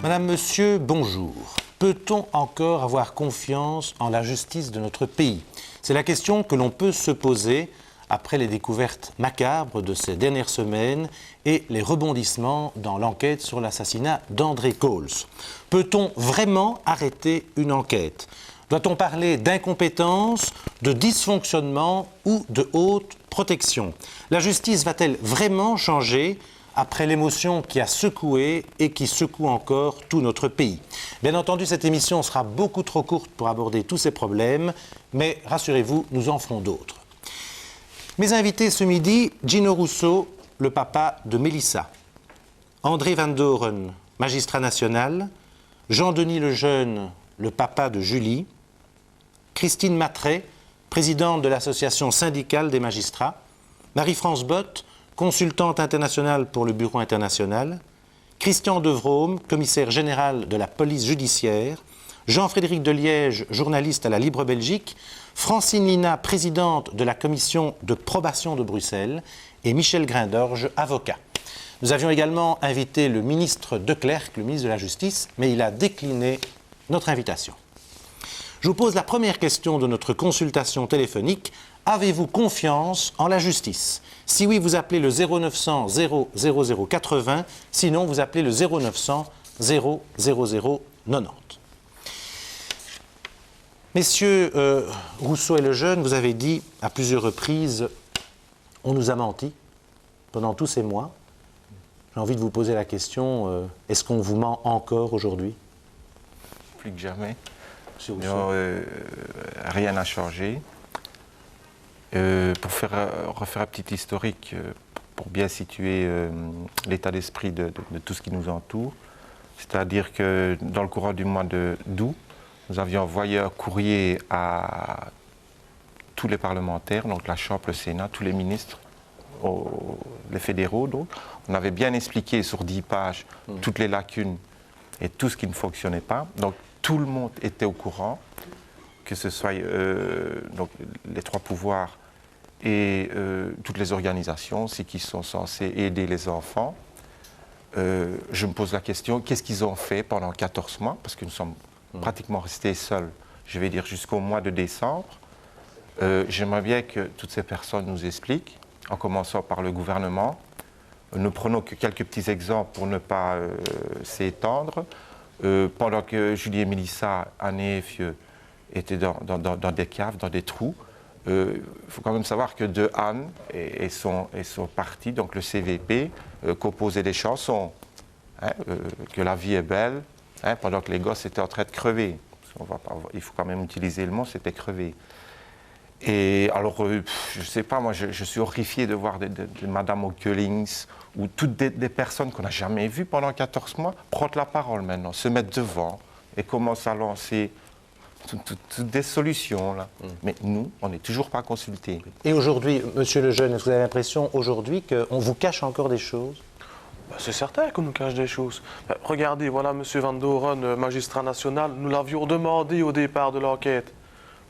Madame, Monsieur, bonjour. Peut-on encore avoir confiance en la justice de notre pays? C'est la question que l'on peut se poser après les découvertes macabres de ces dernières semaines et les rebondissements dans l'enquête sur l'assassinat d'André Coles. Peut-on vraiment arrêter une enquête? Doit-on parler d'incompétence, de dysfonctionnement ou de haute protection? La justice va-t-elle vraiment changer après l'émotion qui a secoué et qui secoue encore tout notre pays? Bien entendu, cette émission sera beaucoup trop courte pour aborder tous ces problèmes, mais rassurez-vous, nous en ferons d'autres. Mes invités ce midi, Gino Russo, le papa de Mélissa, André Van Doren, magistrat national, Jean-Denis Lejeune, le papa de Julie, Christine Matret, présidente de l'association syndicale des magistrats, Marie-France Bott, consultante internationale pour le Bureau international, Christian Devrome, commissaire général de la police judiciaire, Jean-Frédéric Deliège, journaliste à la Libre Belgique, Francine Lina, présidente de la commission de probation de Bruxelles, et Michel Grindorge, avocat. Nous avions également invité le ministre De Clercq, le ministre de la Justice, mais il a décliné notre invitation. Je vous pose la première question de notre consultation téléphonique. Avez-vous confiance en la justice? Si oui, vous appelez le 0900 000 80, sinon vous appelez le 0900 000 90. Messieurs Rousseau et Lejeune, vous avez dit à plusieurs reprises « on nous a menti pendant tous ces mois ». J'ai envie de vous poser la question, est-ce qu'on vous ment encore aujourd'hui? Plus que jamais. Non, rien n'a changé. Pour refaire un petit historique, pour bien situer l'état d'esprit de tout ce qui nous entoure, c'est-à-dire que dans le courant du mois d'août, nous avions envoyé un courrier à tous les parlementaires, donc la Chambre, le Sénat, tous les ministres, les fédéraux. Donc. On avait bien expliqué sur 10 pages toutes les lacunes et tout ce qui ne fonctionnait pas. Donc tout le monde était au courant, que ce soit donc, les trois pouvoirs et toutes les organisations aussi qui sont censées aider les enfants. Je me pose la question, qu'est-ce qu'ils ont fait pendant 14 mois? Parce que nous sommes pratiquement restés seuls, je vais dire jusqu'au mois de décembre. J'aimerais bien que toutes ces personnes nous expliquent, en commençant par le gouvernement. Ne prenons que quelques petits exemples pour ne pas s'étendre. Pendant que Julie et Mélissa, Anne et Effieux étaient dans des caves, dans des trous, il faut quand même savoir que de Anne et son parti, donc le CVP, composait des chansons, hein, que la vie est belle, hein, pendant que les gosses étaient en train de crever. Il faut quand même utiliser le mot, c'était crever. Et alors, je ne sais pas, moi je suis horrifié de voir des Madame O'Cullings ou toutes des personnes qu'on n'a jamais vues pendant 14 mois prendre la parole maintenant, se mettre devant et commencer à lancer toutes des solutions. Là. Mais nous, on n'est toujours pas consultés. Et aujourd'hui, Monsieur Lejeune, est-ce que vous avez l'impression aujourd'hui qu'on vous cache encore des choses? C'est certain qu'on nous cache des choses. Regardez, voilà M. Van Doren, magistrat national, nous l'avions demandé au départ de l'enquête.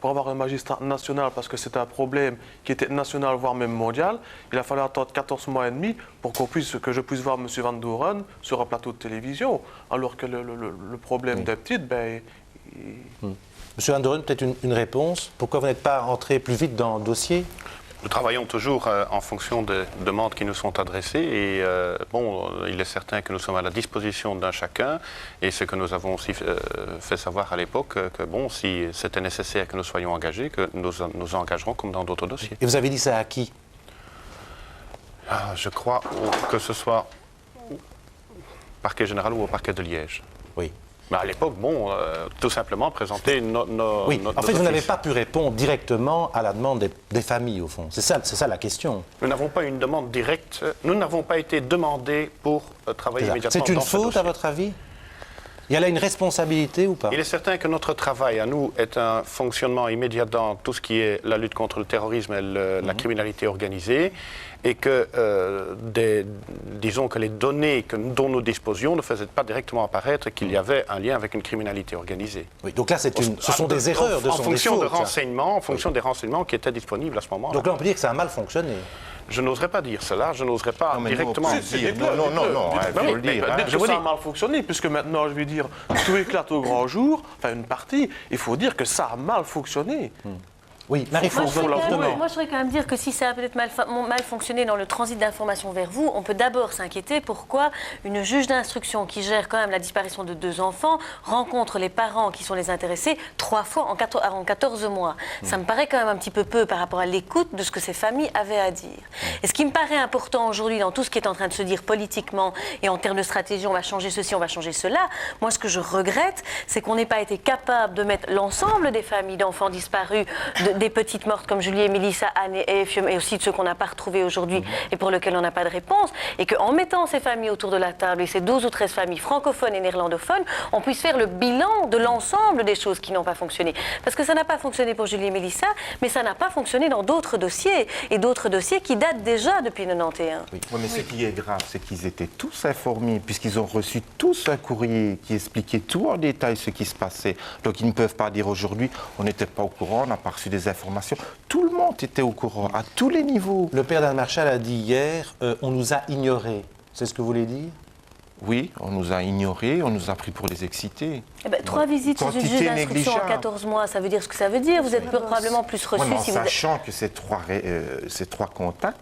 Pour avoir un magistrat national, parce que c'est un problème qui était national, voire même mondial, il a fallu attendre 14 mois et demi pour que je puisse voir M. Van Doren sur un plateau de télévision, alors que le problème des petites, ben... Monsieur Van Doren, peut-être une réponse. Pourquoi vous n'êtes pas entré plus vite dans le dossier? Nous travaillons toujours en fonction des demandes qui nous sont adressées et il est certain que nous sommes à la disposition d'un chacun et ce que nous avons aussi fait savoir à l'époque que si c'était nécessaire que nous soyons engagés, que nous engagerons comme dans d'autres dossiers. Et vous avez dit ça à qui? Je crois que ce soit au parquet général ou au parquet de Liège. Oui. Mais à l'époque, tout simplement présenter nos Oui, en fait, vous offices. n'avez pas pu répondre directement à la demande des familles, au fond. C'est ça la question. Nous n'avons pas une demande directe. Nous n'avons pas été demandés pour travailler immédiatement dans ce dossier. C'est une faute, à votre avis? Il y a là une responsabilité ou pas? Il est certain que notre travail à nous est un fonctionnement immédiat dans tout ce qui est la lutte contre le terrorisme et la criminalité organisée et que, disons que les données dont nous disposions ne faisaient pas directement apparaître qu'il y avait un lien avec une criminalité organisée. Oui, donc là, ce sont des erreurs, en fonction des renseignements qui étaient disponibles à ce moment-là. Donc là, on peut dire que ça a mal fonctionné. Je n'oserais pas dire cela, je n'oserais pas Non, mais directement... non, il faut le dire. Dites que ça a mal fonctionné, puisque maintenant, je vais dire, tout éclate au grand jour, enfin une partie, il faut dire que ça a mal fonctionné. Oui, Marie-France, Moi, je voudrais quand même dire que si ça a peut-être mal fonctionné dans le transit d'information vers vous, on peut d'abord s'inquiéter pourquoi une juge d'instruction qui gère quand même la disparition de 2 enfants rencontre les parents qui sont les intéressés 3 fois en 14 mois. Ça me paraît quand même un petit peu peu par rapport à l'écoute de ce que ces familles avaient à dire. Et ce qui me paraît important aujourd'hui dans tout ce qui est en train de se dire politiquement et en termes de stratégie, on va changer ceci, on va changer cela, moi ce que je regrette, c'est qu'on n'ait pas été capable de mettre l'ensemble des familles d'enfants disparus, des petites mortes comme Julie et Mélissa, Anne et Effium, et aussi de ceux qu'on n'a pas retrouvés aujourd'hui et pour lesquels on n'a pas de réponse, et qu'en mettant ces familles autour de la table, et ces 12 ou 13 familles francophones et néerlandophones, on puisse faire le bilan de l'ensemble des choses qui n'ont pas fonctionné. Parce que ça n'a pas fonctionné pour Julie et Mélissa, mais ça n'a pas fonctionné dans d'autres dossiers, et d'autres dossiers qui datent déjà depuis 91. Oui, mais ce qui est grave, c'est qu'ils étaient tous informés, puisqu'ils ont reçu tous un courrier qui expliquait tout en détail ce qui se passait. Donc ils ne peuvent pas dire aujourd'hui, on n'était pas au courant, on n'a pas reçu des informations. Tout le monde était au courant, à tous les niveaux. le père d'Anne Marchal a dit hier, on nous a ignorés. C'est ce que vous voulez dire? Oui, on nous a ignorés, on nous a pris pour les excités. 3 visites chez une juge d'instruction en 14 mois, ça veut dire ce que ça veut dire. Vous êtes probablement plus reçu Ouais, si en vous... sachant que ces trois contacts,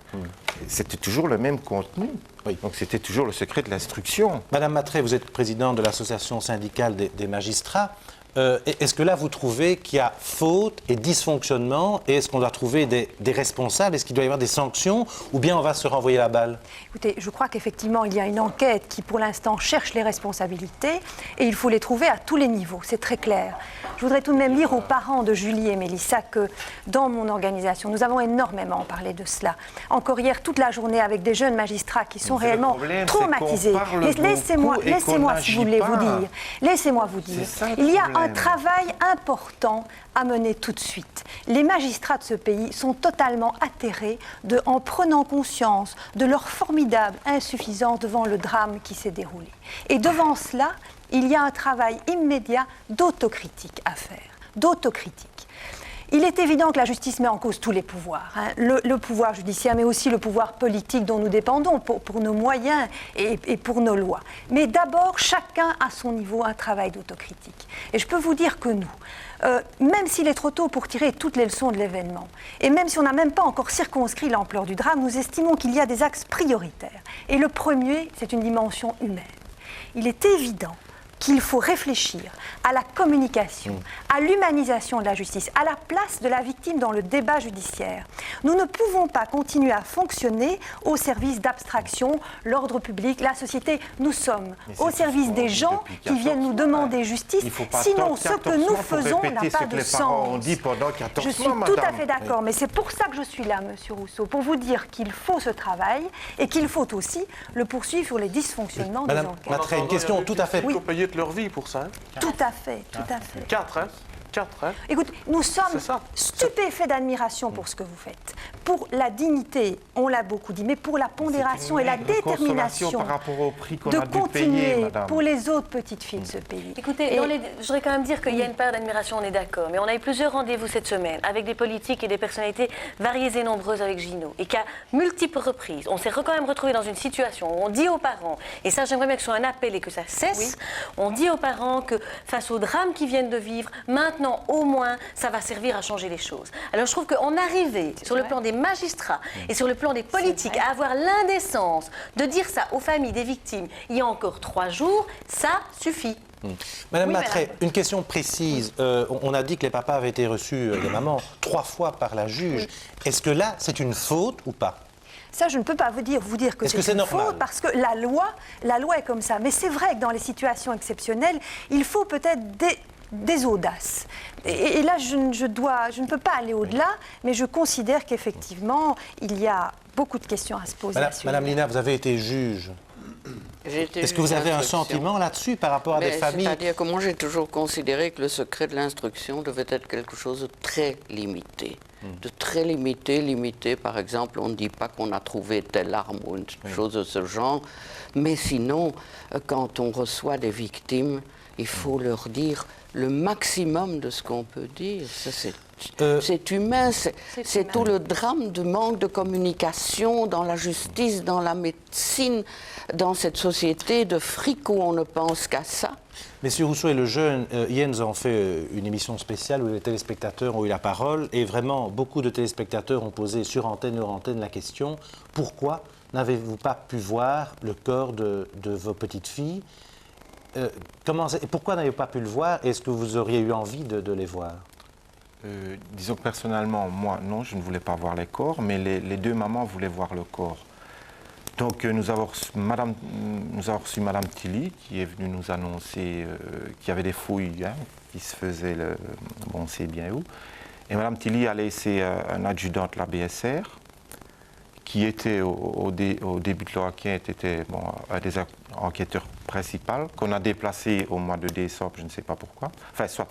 c'était toujours le même contenu. Oui. Donc c'était toujours le secret de l'instruction. Madame Matré, vous êtes présidente de l'association syndicale des magistrats. Est-ce que là, vous trouvez qu'il y a faute et dysfonctionnement? Et est-ce qu'on doit trouver des responsables? Est-ce qu'il doit y avoir des sanctions? Ou bien on va se renvoyer la balle? Écoutez, je crois qu'effectivement, il y a une enquête qui, pour l'instant, cherche les responsabilités et il faut les trouver à tous les niveaux, c'est très clair. Je voudrais tout de même dire aux parents de Julie et Mélissa que dans mon organisation, nous avons énormément parlé de cela. Encore hier, toute la journée, avec des jeunes magistrats qui sont réellement traumatisés. Laissez-moi, si vous voulez, vous dire. Laissez-moi vous dire. Il y a un travail important à mener tout de suite. Les magistrats de ce pays sont totalement atterrés en prenant conscience de leur formidable insuffisance devant le drame qui s'est déroulé. Et devant cela, il y a un travail immédiat d'autocritique à faire. D'autocritique. Il est évident que la justice met en cause tous les pouvoirs, hein. Le pouvoir judiciaire, mais aussi le pouvoir politique dont nous dépendons pour nos moyens et pour nos lois. Mais d'abord, chacun à son niveau un travail d'autocritique. Et je peux vous dire que nous, même s'il est trop tôt pour tirer toutes les leçons de l'événement, et même si on n'a même pas encore circonscrit l'ampleur du drame, nous estimons qu'il y a des axes prioritaires. Et le premier, c'est une dimension humaine. Il est évident qu'il faut réfléchir à la communication, à l'humanisation de la justice, à la place de la victime dans le débat judiciaire. Nous ne pouvons pas continuer à fonctionner au service d'abstraction, l'ordre public, la société. Nous sommes au service des gens qui viennent nous demander justice. Sinon, ce que nous faisons n'a pas de sens. Je suis tout à fait d'accord, mais c'est pour ça que je suis là, Monsieur Rousseau, pour vous dire qu'il faut ce travail et qu'il faut aussi le poursuivre sur les dysfonctionnements des enquêtes. Matré, une question tout à fait... leur vie pour ça. Tout à fait, tout à fait. 4, hein? 4, hein? Écoute, nous sommes stupéfaits d'admiration pour ce que vous faites. Pour la dignité, on l'a beaucoup dit, mais pour la pondération et la détermination par rapport au prix qu'on de a dû continuer payer, madame. pour les autres petites filles de ce pays. Écoutez, je voudrais quand même dire qu'il y a une part d'admiration, on est d'accord, mais on a eu plusieurs rendez-vous cette semaine avec des politiques et des personnalités variées et nombreuses avec Gino, et qu'à multiples reprises, on s'est quand même retrouvé dans une situation où on dit aux parents, et ça j'aimerais bien que ce soit un appel et que ça cesse, on dit aux parents que face au drame qu'ils viennent de vivre, maintenant au moins ça va servir à changer les choses. Alors je trouve qu'on arrivait sur le plan des magistrats et sur le plan des politiques à avoir l'indécence de dire ça aux familles des victimes il y a encore 3 jours, ça suffit. Madame Matré, une question précise. On a dit que les papas avaient été reçus, les mamans, 3 fois par la juge. Est-ce que là, c'est une faute ou pas? Ça, je ne peux pas vous dire que c'est une faute parce que la loi est comme ça. Mais c'est vrai que dans les situations exceptionnelles, il faut peut-être des audaces. Et là, je ne peux pas aller au-delà, mais je considère qu'effectivement, il y a beaucoup de questions à se poser. Madame Lina, vous avez été juge. Est-ce que vous avez un sentiment là-dessus par rapport à des familles? C'est-à-dire que moi, j'ai toujours considéré que le secret de l'instruction devait être quelque chose de très limité. De très limité. Par exemple, on ne dit pas qu'on a trouvé telle arme ou une chose de ce genre. Mais sinon, quand on reçoit des victimes, il faut leur dire le maximum de ce qu'on peut dire. Ça, c'est humain, c'est tout le drame du manque de communication dans la justice, dans la médecine, dans cette société de fric où on ne pense qu'à ça. Messieurs Rousseau et Lejeune, hier nous avons fait une émission spéciale où les téléspectateurs ont eu la parole et vraiment beaucoup de téléspectateurs ont posé sur antenne et hors antenne la question « Pourquoi n'avez-vous pas pu voir le corps de vos petites filles pourquoi n'avez-vous pas pu le voir? Est-ce que vous auriez eu envie de les voir? Disons que personnellement, moi, non, je ne voulais pas voir les corps, mais les deux mamans voulaient voir le corps. Donc nous avons reçu Madame Tilly, qui est venue nous annoncer qu'il y avait des fouilles qui se faisaient, bon, on sait bien où. Et Madame Tilly a laissé un adjudant de la BSR, qui était au début de l'enquête, était un des enquêteurs principaux, qu'on a déplacé au mois de décembre, je ne sais pas pourquoi. Enfin, soit.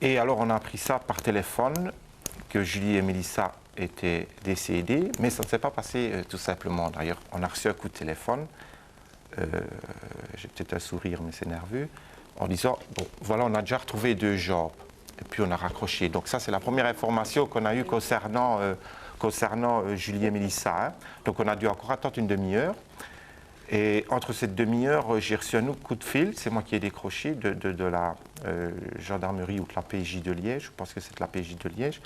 Et alors on a appris ça par téléphone, que Julie et Mélissa étaient décédées, mais ça ne s'est pas passé tout simplement. D'ailleurs, on a reçu un coup de téléphone, j'ai peut-être un sourire, mais c'est nerveux, en disant, bon, voilà, on a déjà retrouvé 2 jambes. Et puis on a raccroché. Donc ça, c'est la première information qu'on a eue concernant Julie et Mélissa. Donc on a dû encore attendre une demi-heure. Et entre cette demi-heure, j'ai reçu un autre coup de fil, c'est moi qui ai décroché, de la gendarmerie ou de la PJ de Liège, je pense que c'est de la PJ de Liège.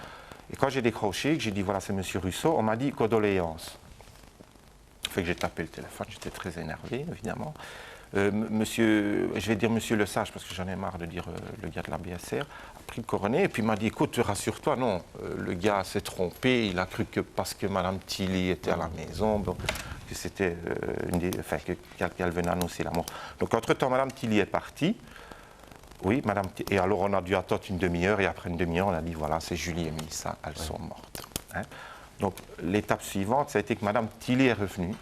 Et quand j'ai décroché, que j'ai dit voilà c'est monsieur Rousseau, on m'a dit condoléances. Fait que j'ai tapé le téléphone, j'étais très énervé évidemment. Monsieur, je vais dire monsieur Le Sage parce que j'en ai marre de dire le gars de la BSR, a pris le coronet et puis m'a dit écoute rassure-toi, non, le gars s'est trompé, il a cru que parce que Madame Tilly était à la maison, bon, que c'était qu'elle venait annoncer la mort. Donc entre-temps Madame Tilly est partie, oui, Madame Tilly, et alors on a dû attendre une demi-heure et après une demi-heure on a dit voilà c'est Julie et Mélissa, elles sont mortes. Hein. Donc l'étape suivante ça a été que Madame Tilly est revenue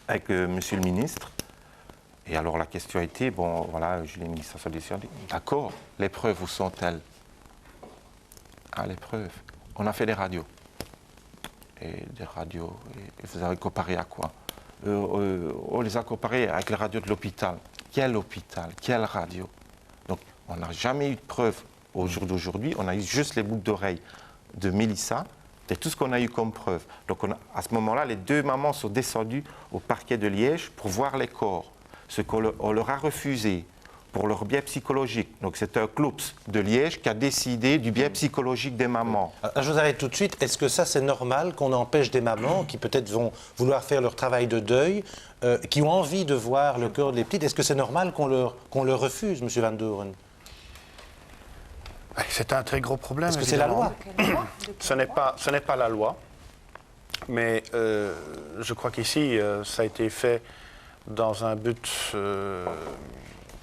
avec monsieur le ministre. Et alors la question a été, bon voilà, Julie et Mélissa sont décédées, d'accord, les preuves où sont-elles? Ah, les preuves. On a fait des radios. Et des radios, et vous avez comparé à quoi? On les a comparées avec les radios de l'hôpital. Quel hôpital? Quelle radio? Donc on n'a jamais eu de preuves au jour d'aujourd'hui, on a eu juste les boucles d'oreilles de Mélissa. C'est tout ce qu'on a eu comme preuve. Donc à ce moment-là, les 2 mamans sont descendues au parquet de Liège pour voir les corps. Ce qu'on leur a refusé pour leur biais psychologique. Donc c'est un CLOPS de Liège qui a décidé du biais psychologique des mamans. Je vous arrête tout de suite. Est-ce que ça c'est normal qu'on empêche des mamans qui peut-être vont vouloir faire leur travail de deuil, qui ont envie de voir le corps des petites? Est-ce que c'est normal qu'on leur refuse, M. Van Doren? C'est un très gros problème. Est-ce que c'est la loi? Ce n'est pas la loi, mais je crois qu'ici, ça a été fait dans un but...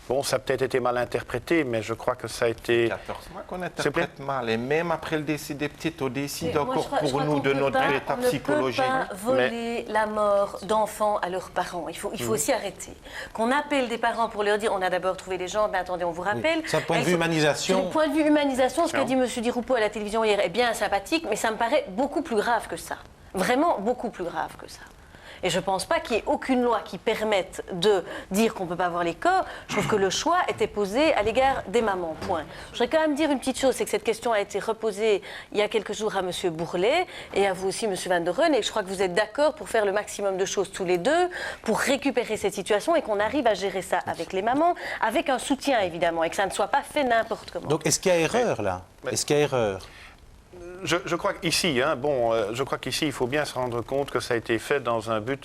bon, ça a peut-être été mal interprété, mais je crois que ça a été... 14 mois qu'on interprète mal, et même après le décès des petites, on décide encore pour nous de notre état psychologique. On ne peut pas voler la mort d'enfants à leurs parents. Il faut aussi arrêter. Qu'on appelle des parents pour leur dire on a d'abord trouvé des gens, mais attendez, on vous rappelle. C'est un point de vue humanisation. Du point de vue humanisation, ce qu'a dit M. Di Rupo à la télévision hier est bien sympathique, mais ça me paraît beaucoup plus grave que ça. Vraiment beaucoup plus grave que ça. Et je ne pense pas qu'il y ait aucune loi qui permette de dire qu'on ne peut pas voir les corps. Je trouve que le choix était posé à l'égard des mamans, point. Je voudrais quand même dire une petite chose, c'est que cette question a été reposée il y a quelques jours à M. Bourlet et à vous aussi, M. Van Doren, et je crois que vous êtes d'accord pour faire le maximum de choses tous les deux, pour récupérer cette situation et qu'on arrive à gérer ça avec les mamans, avec un soutien évidemment, et que ça ne soit pas fait n'importe comment. Donc est-ce qu'il y a erreur là? Est-ce qu'il y a erreur? Je crois qu'ici, je crois qu'ici, il faut bien se rendre compte que ça a été fait dans un but.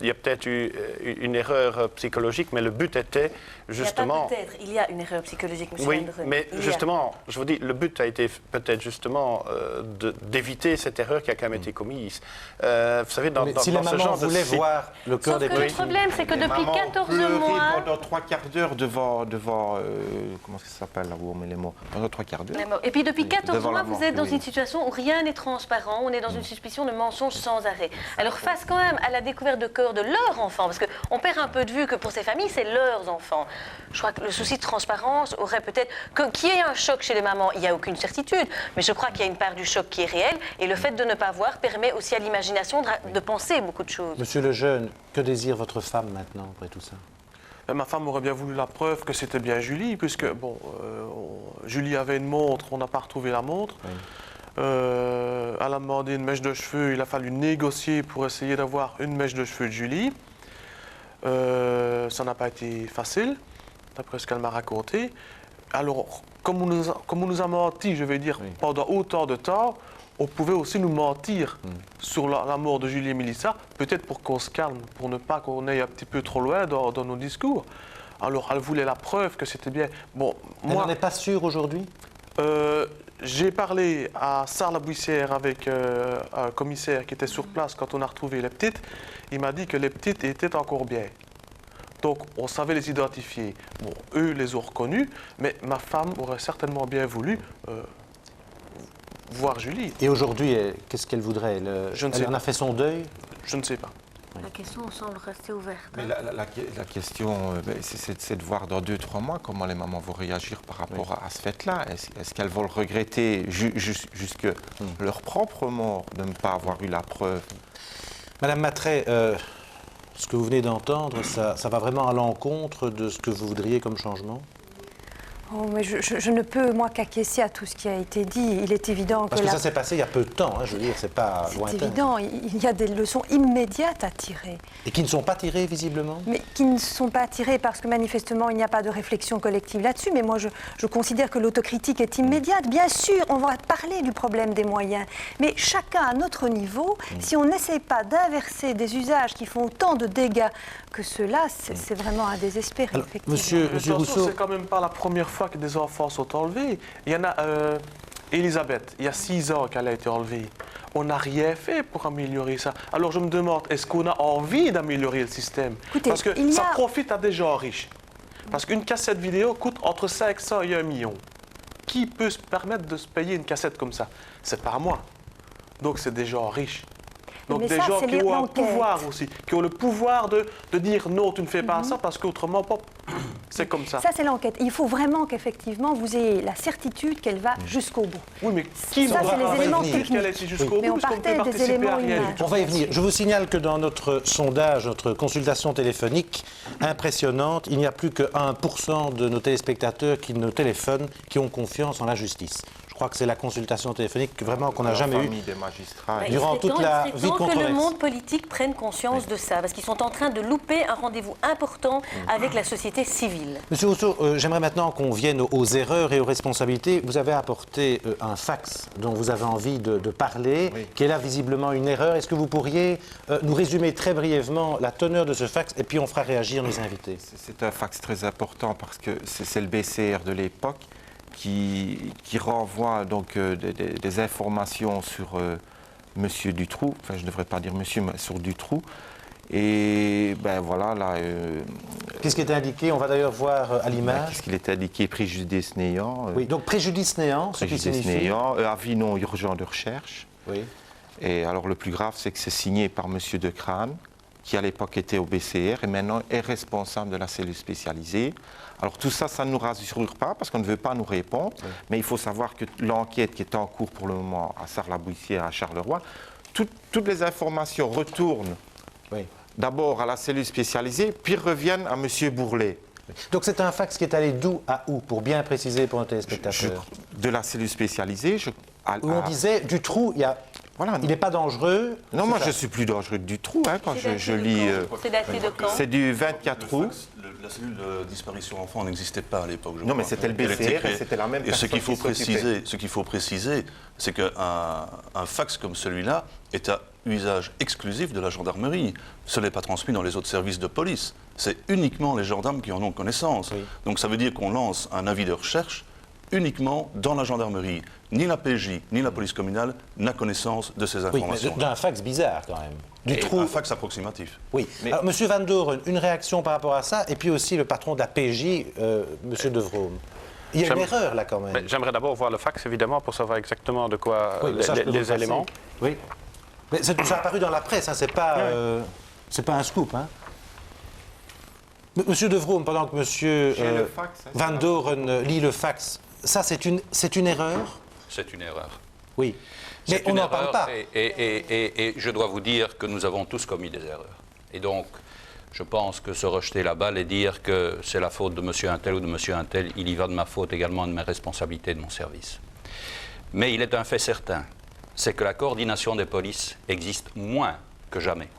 Il y a peut-être eu une erreur psychologique, mais le but était justement... Il y a une erreur psychologique, M. Oui, Van Doren. mais justement, je vous dis, le but a été peut-être justement d'éviter cette erreur qui a quand même été commise. Vous savez, dans si la maman voulait voir le corps des petits... Le problème, c'est que depuis 14 mois... pendant 3 quarts d'heure devant comment ça s'appelle là où on met les mots? Pendant 3 quarts d'heure. Et puis depuis 14 mois, vous êtes dans une situation où rien n'est transparent, on est dans une suspicion de mensonge sans arrêt. Alors face quand même à la découverte de corps de leurs enfants, parce qu'on perd un peu de vue que pour ces familles, c'est leurs enfants. Je crois que le souci de transparence aurait peut-être... Qu'il y ait un choc chez les mamans, il n'y a aucune certitude, mais je crois qu'il y a une part du choc qui est réelle, et le fait de ne pas voir permet aussi à l'imagination de penser beaucoup de choses. Monsieur Lejeune, que désire votre femme maintenant après tout ça? Ma femme aurait bien voulu la preuve que c'était bien Julie, puisque, bon, Julie avait une montre, on n'a pas retrouvé la montre. Oui. Elle a demandé une mèche de cheveux, il a fallu négocier pour essayer d'avoir une mèche de cheveux de Julie. Ça n'a pas été facile, d'après ce qu'elle m'a raconté. Alors, comme on nous a menti, je vais dire, pendant autant de temps, on pouvait aussi nous mentir sur la mort de Julie et Mélissa, peut-être pour qu'on se calme, pour ne pas qu'on aille un petit peu trop loin dans nos discours. Alors, elle voulait la preuve que c'était bien. Bon, moi, on n'est pas sûr aujourd'hui. J'ai parlé à Sarre-la-Bouissière avec un commissaire qui était sur place quand on a retrouvé les petites. Il m'a dit que les petites étaient encore bien. Donc, on savait les identifier. Bon, eux les ont reconnus, mais ma femme aurait certainement bien voulu voir Julie. Et aujourd'hui, qu'est-ce qu'elle voudrait? Je ne sais Elle en a fait son deuil? Je ne sais pas. La question semble rester ouverte. Mais la question, c'est de voir dans 2-3 mois comment les mamans vont réagir par rapport à ce fait-là. Est-ce qu'elles vont le regretter jusque leur propre mort de ne pas avoir eu la preuve? Madame Mattray, ce que vous venez d'entendre, ça va vraiment à l'encontre de ce que vous voudriez comme changement? Oh, mais je ne peux, moi, qu'acquiescer à tout ce qui a été dit. Il est évident Parce que ça s'est passé il y a peu de temps, hein, je veux dire, c'est pas lointain. C'est évident, il y a des leçons immédiates à tirer. Et qui ne sont pas tirées, visiblement? Mais qui ne sont pas tirées parce que, manifestement, il n'y a pas de réflexion collective là-dessus. Mais moi, je considère que l'autocritique est immédiate. Bien sûr, on va parler du problème des moyens. Mais chacun à notre niveau, si on n'essaie pas d'inverser des usages qui font autant de dégâts que cela, c'est vraiment à désespérer, Alors, effectivement. Monsieur Rousseau, c'est quand même pas la première fois que des enfants sont enlevés. Il y en a Elisabeth, il y a 6 ans qu'elle a été enlevée. On n'a rien fait pour améliorer ça. Alors je me demande, est-ce qu'on a envie d'améliorer le système? Écoutez, parce que ça profite à des gens riches. Parce qu'une cassette vidéo coûte entre 500 et 1 million. Qui peut se permettre de se payer une cassette comme ça? C'est pas moi. Donc c'est des gens riches. Donc des gens qui ont un pouvoir aussi, qui ont le pouvoir de dire non, tu ne fais pas ça parce qu'autrement, c'est comme ça. Ça, c'est l'enquête. Il faut vraiment qu'effectivement, vous ayez la certitude qu'elle va jusqu'au bout. Oui, mais qui ça, c'est les éléments techniques. qu'elle est jusqu'au bout? Mais on partait des éléments humains. on va y venir. Je vous signale que dans notre sondage, notre consultation téléphonique impressionnante, il n'y a plus que 1% de nos téléspectateurs qui nous téléphonent, qui ont confiance en la justice. Je crois que c'est la consultation téléphonique vraiment qu'on n'a jamais eue des magistrats. durant toute la vie controversée. Que le monde controversée. politique prenne conscience de ça, parce qu'ils sont en train de louper un rendez-vous important avec la société civile. Monsieur Rousseau, j'aimerais maintenant qu'on vienne aux erreurs et aux responsabilités. Vous avez apporté un fax dont vous avez envie de parler, qui est là visiblement une erreur. Est-ce que vous pourriez nous résumer très brièvement la teneur de ce fax et puis on fera réagir nos invités? C'est un fax très important parce que c'est le BCR de l'époque qui renvoie donc des informations sur Monsieur Dutroux, enfin je ne devrais pas dire Monsieur, mais sur Dutroux. Et ben voilà, là... Qu'est-ce qui est indiqué? On va d'ailleurs voir à l'image. Qu'est-ce qu'il est indiqué? Préjudice néant. Oui, donc préjudice néant, ce qui Préjudice signifie... néant, avis non urgent de recherche. Oui. Et alors le plus grave, c'est que c'est signé par Monsieur De Crane, qui à l'époque était au BCR et maintenant est responsable de la cellule spécialisée. Alors tout ça, ça ne nous rassure pas parce qu'on ne veut pas nous répondre, mais il faut savoir que l'enquête qui est en cours pour le moment à Sarre-la-Bouissière, à Charleroi, toutes les informations retournent d'abord à la cellule spécialisée, puis reviennent à M. Bourlet. Donc c'est un fax qui est allé d'où à où, pour bien préciser pour nos téléspectateurs? De la cellule spécialisée, où on disait Dutroux, il n'est pas dangereux. Non, moi je ne suis plus dangereux que Dutroux quand je lis. C'est daté de quand? C'est du 24 août. La cellule de disparition enfant n'existait pas à l'époque. Non, mais c'était le BCR et c'était la même personne. Et ce qu'il faut préciser, c'est qu'un fax comme celui-là est à usage exclusif de la gendarmerie. Ce n'est pas transmis dans les autres services de police. C'est uniquement les gendarmes qui en ont connaissance. Oui. Donc ça veut dire qu'on lance un avis de recherche uniquement dans la gendarmerie. Ni la PJ, ni la police communale n'a connaissance de ces informations. Oui, d'un fax bizarre quand même. Un fax approximatif. Oui. Mais... Alors, Monsieur Van Doren, une réaction par rapport à ça, et puis aussi le patron de la PJ, Monsieur De Vrome. Il y a une erreur là quand même. J'aimerais d'abord voir le fax évidemment pour savoir exactement de quoi les éléments. Oui. Mais ça a apparu dans la presse, hein, c'est pas un scoop. Hein. Monsieur De Vrome, pendant que Monsieur Van Doren lit le fax, ça c'est une erreur? C'est une erreur. Oui. Mais on n'en parle pas. Et je dois vous dire que nous avons tous commis des erreurs. Et donc, Je pense que se rejeter la balle et dire que c'est la faute de monsieur un tel ou de monsieur un tel, il y va de ma faute également et de mes responsabilités de mon service. Mais il est un fait certain, c'est que la coordination des polices existe moins que jamais.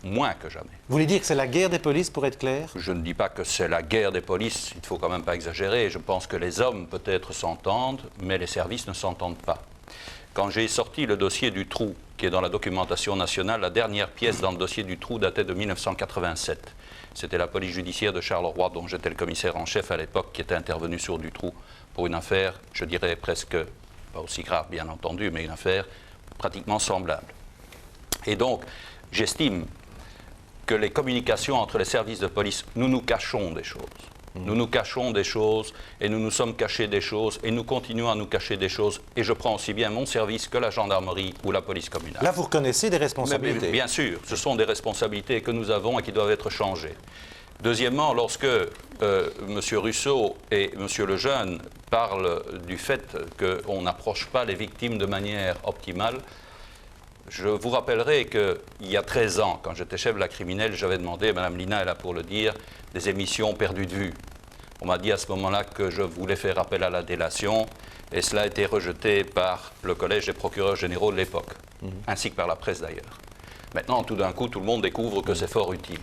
Moins que jamais. Vous voulez dire que c'est la guerre des polices, pour être clair? Je ne dis pas que c'est la guerre des polices, il ne faut quand même pas exagérer. Je pense que les hommes peut-être s'entendent, mais les services ne s'entendent pas. Quand j'ai sorti le dossier du trou, qui est dans la documentation nationale, la dernière pièce dans le dossier du trou datait de 1987. C'était la police judiciaire de Charleroi, dont j'étais le commissaire en chef à l'époque, qui était intervenu sur Dutroux pour une affaire, je dirais presque, pas aussi grave bien entendu, mais une affaire pratiquement semblable. Et donc, j'estime que les communications entre les services de police, nous nous cachons des choses. Nous nous cachons des choses et nous nous sommes cachés des choses et nous continuons à nous cacher des choses. Et je prends aussi bien mon service que la gendarmerie ou la police communale. Là, vous reconnaissez des responsabilités. Mais bien sûr, ce sont des responsabilités que nous avons et qui doivent être changées. Deuxièmement, lorsque M. Rousseau et M. Lejeune parlent du fait qu'on n'approche pas les victimes de manière optimale, je vous rappellerai qu'il y a 13 ans, quand j'étais chef de la criminelle, j'avais demandé, Mme Lina est là pour le dire, des émissions perdues de vue. On m'a dit à ce moment-là que je voulais faire appel à la délation, et cela a été rejeté par le collège des procureurs généraux de l'époque, ainsi que par la presse d'ailleurs. Maintenant, tout d'un coup, tout le monde découvre que c'est fort utile.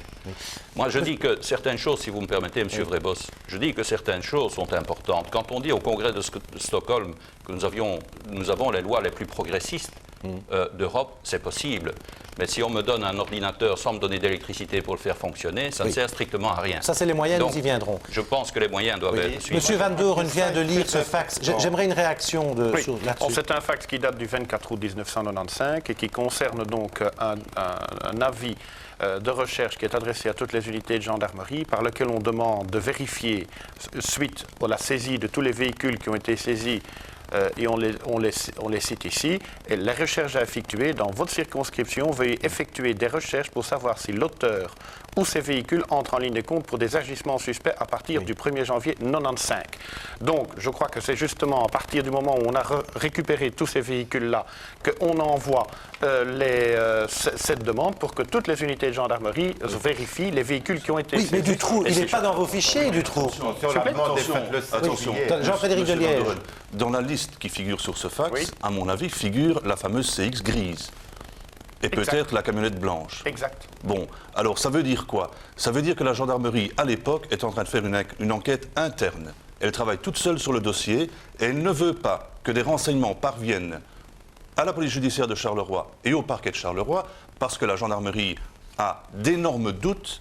Moi, je dis que certaines choses, si vous me permettez, M. Vrebos, je dis que certaines choses sont importantes. Quand on dit au Congrès de Stockholm que nous avons les lois les plus progressistes d'Europe, c'est possible. Mais si on me donne un ordinateur sans me donner d'électricité pour le faire fonctionner, ça ne sert strictement à rien. Ça, c'est les moyens, donc, nous y viendrons. Je pense que les moyens doivent être suivis. Monsieur Van Doorn vient de lire ce fax. J'aimerais une réaction là-dessus. C'est un fax qui date du 24 août 1995 et qui concerne donc un avis de recherche qui est adressé à toutes les unités de gendarmerie par lequel on demande de vérifier, suite à la saisie de tous les véhicules qui ont été saisis, et on les cite ici, et les recherches à effectuer dans votre circonscription, veuillez effectuer des recherches pour savoir si l'auteur ou ces véhicules entrent en ligne de compte pour des agissements suspects à partir du 1er janvier 1995. Donc, je crois que c'est justement à partir du moment où on a récupéré tous ces véhicules-là qu'on envoie cette demande pour que toutes les unités de gendarmerie vérifient les véhicules qui ont été saisis. Mais Dutroux, il n'est pas dans vos fichiers, Dutroux. Attention. Jean-Frédéric de Liège. Dans la liste qui figure sur ce fax, à mon avis, figure la fameuse CX grise. Et peut-être la camionnette blanche. Exact. Bon, alors ça veut dire quoi? Ça veut dire que la gendarmerie, à l'époque, est en train de faire une enquête interne. Elle travaille toute seule sur le dossier et elle ne veut pas que des renseignements parviennent à la police judiciaire de Charleroi et au parquet de Charleroi parce que la gendarmerie a d'énormes doutes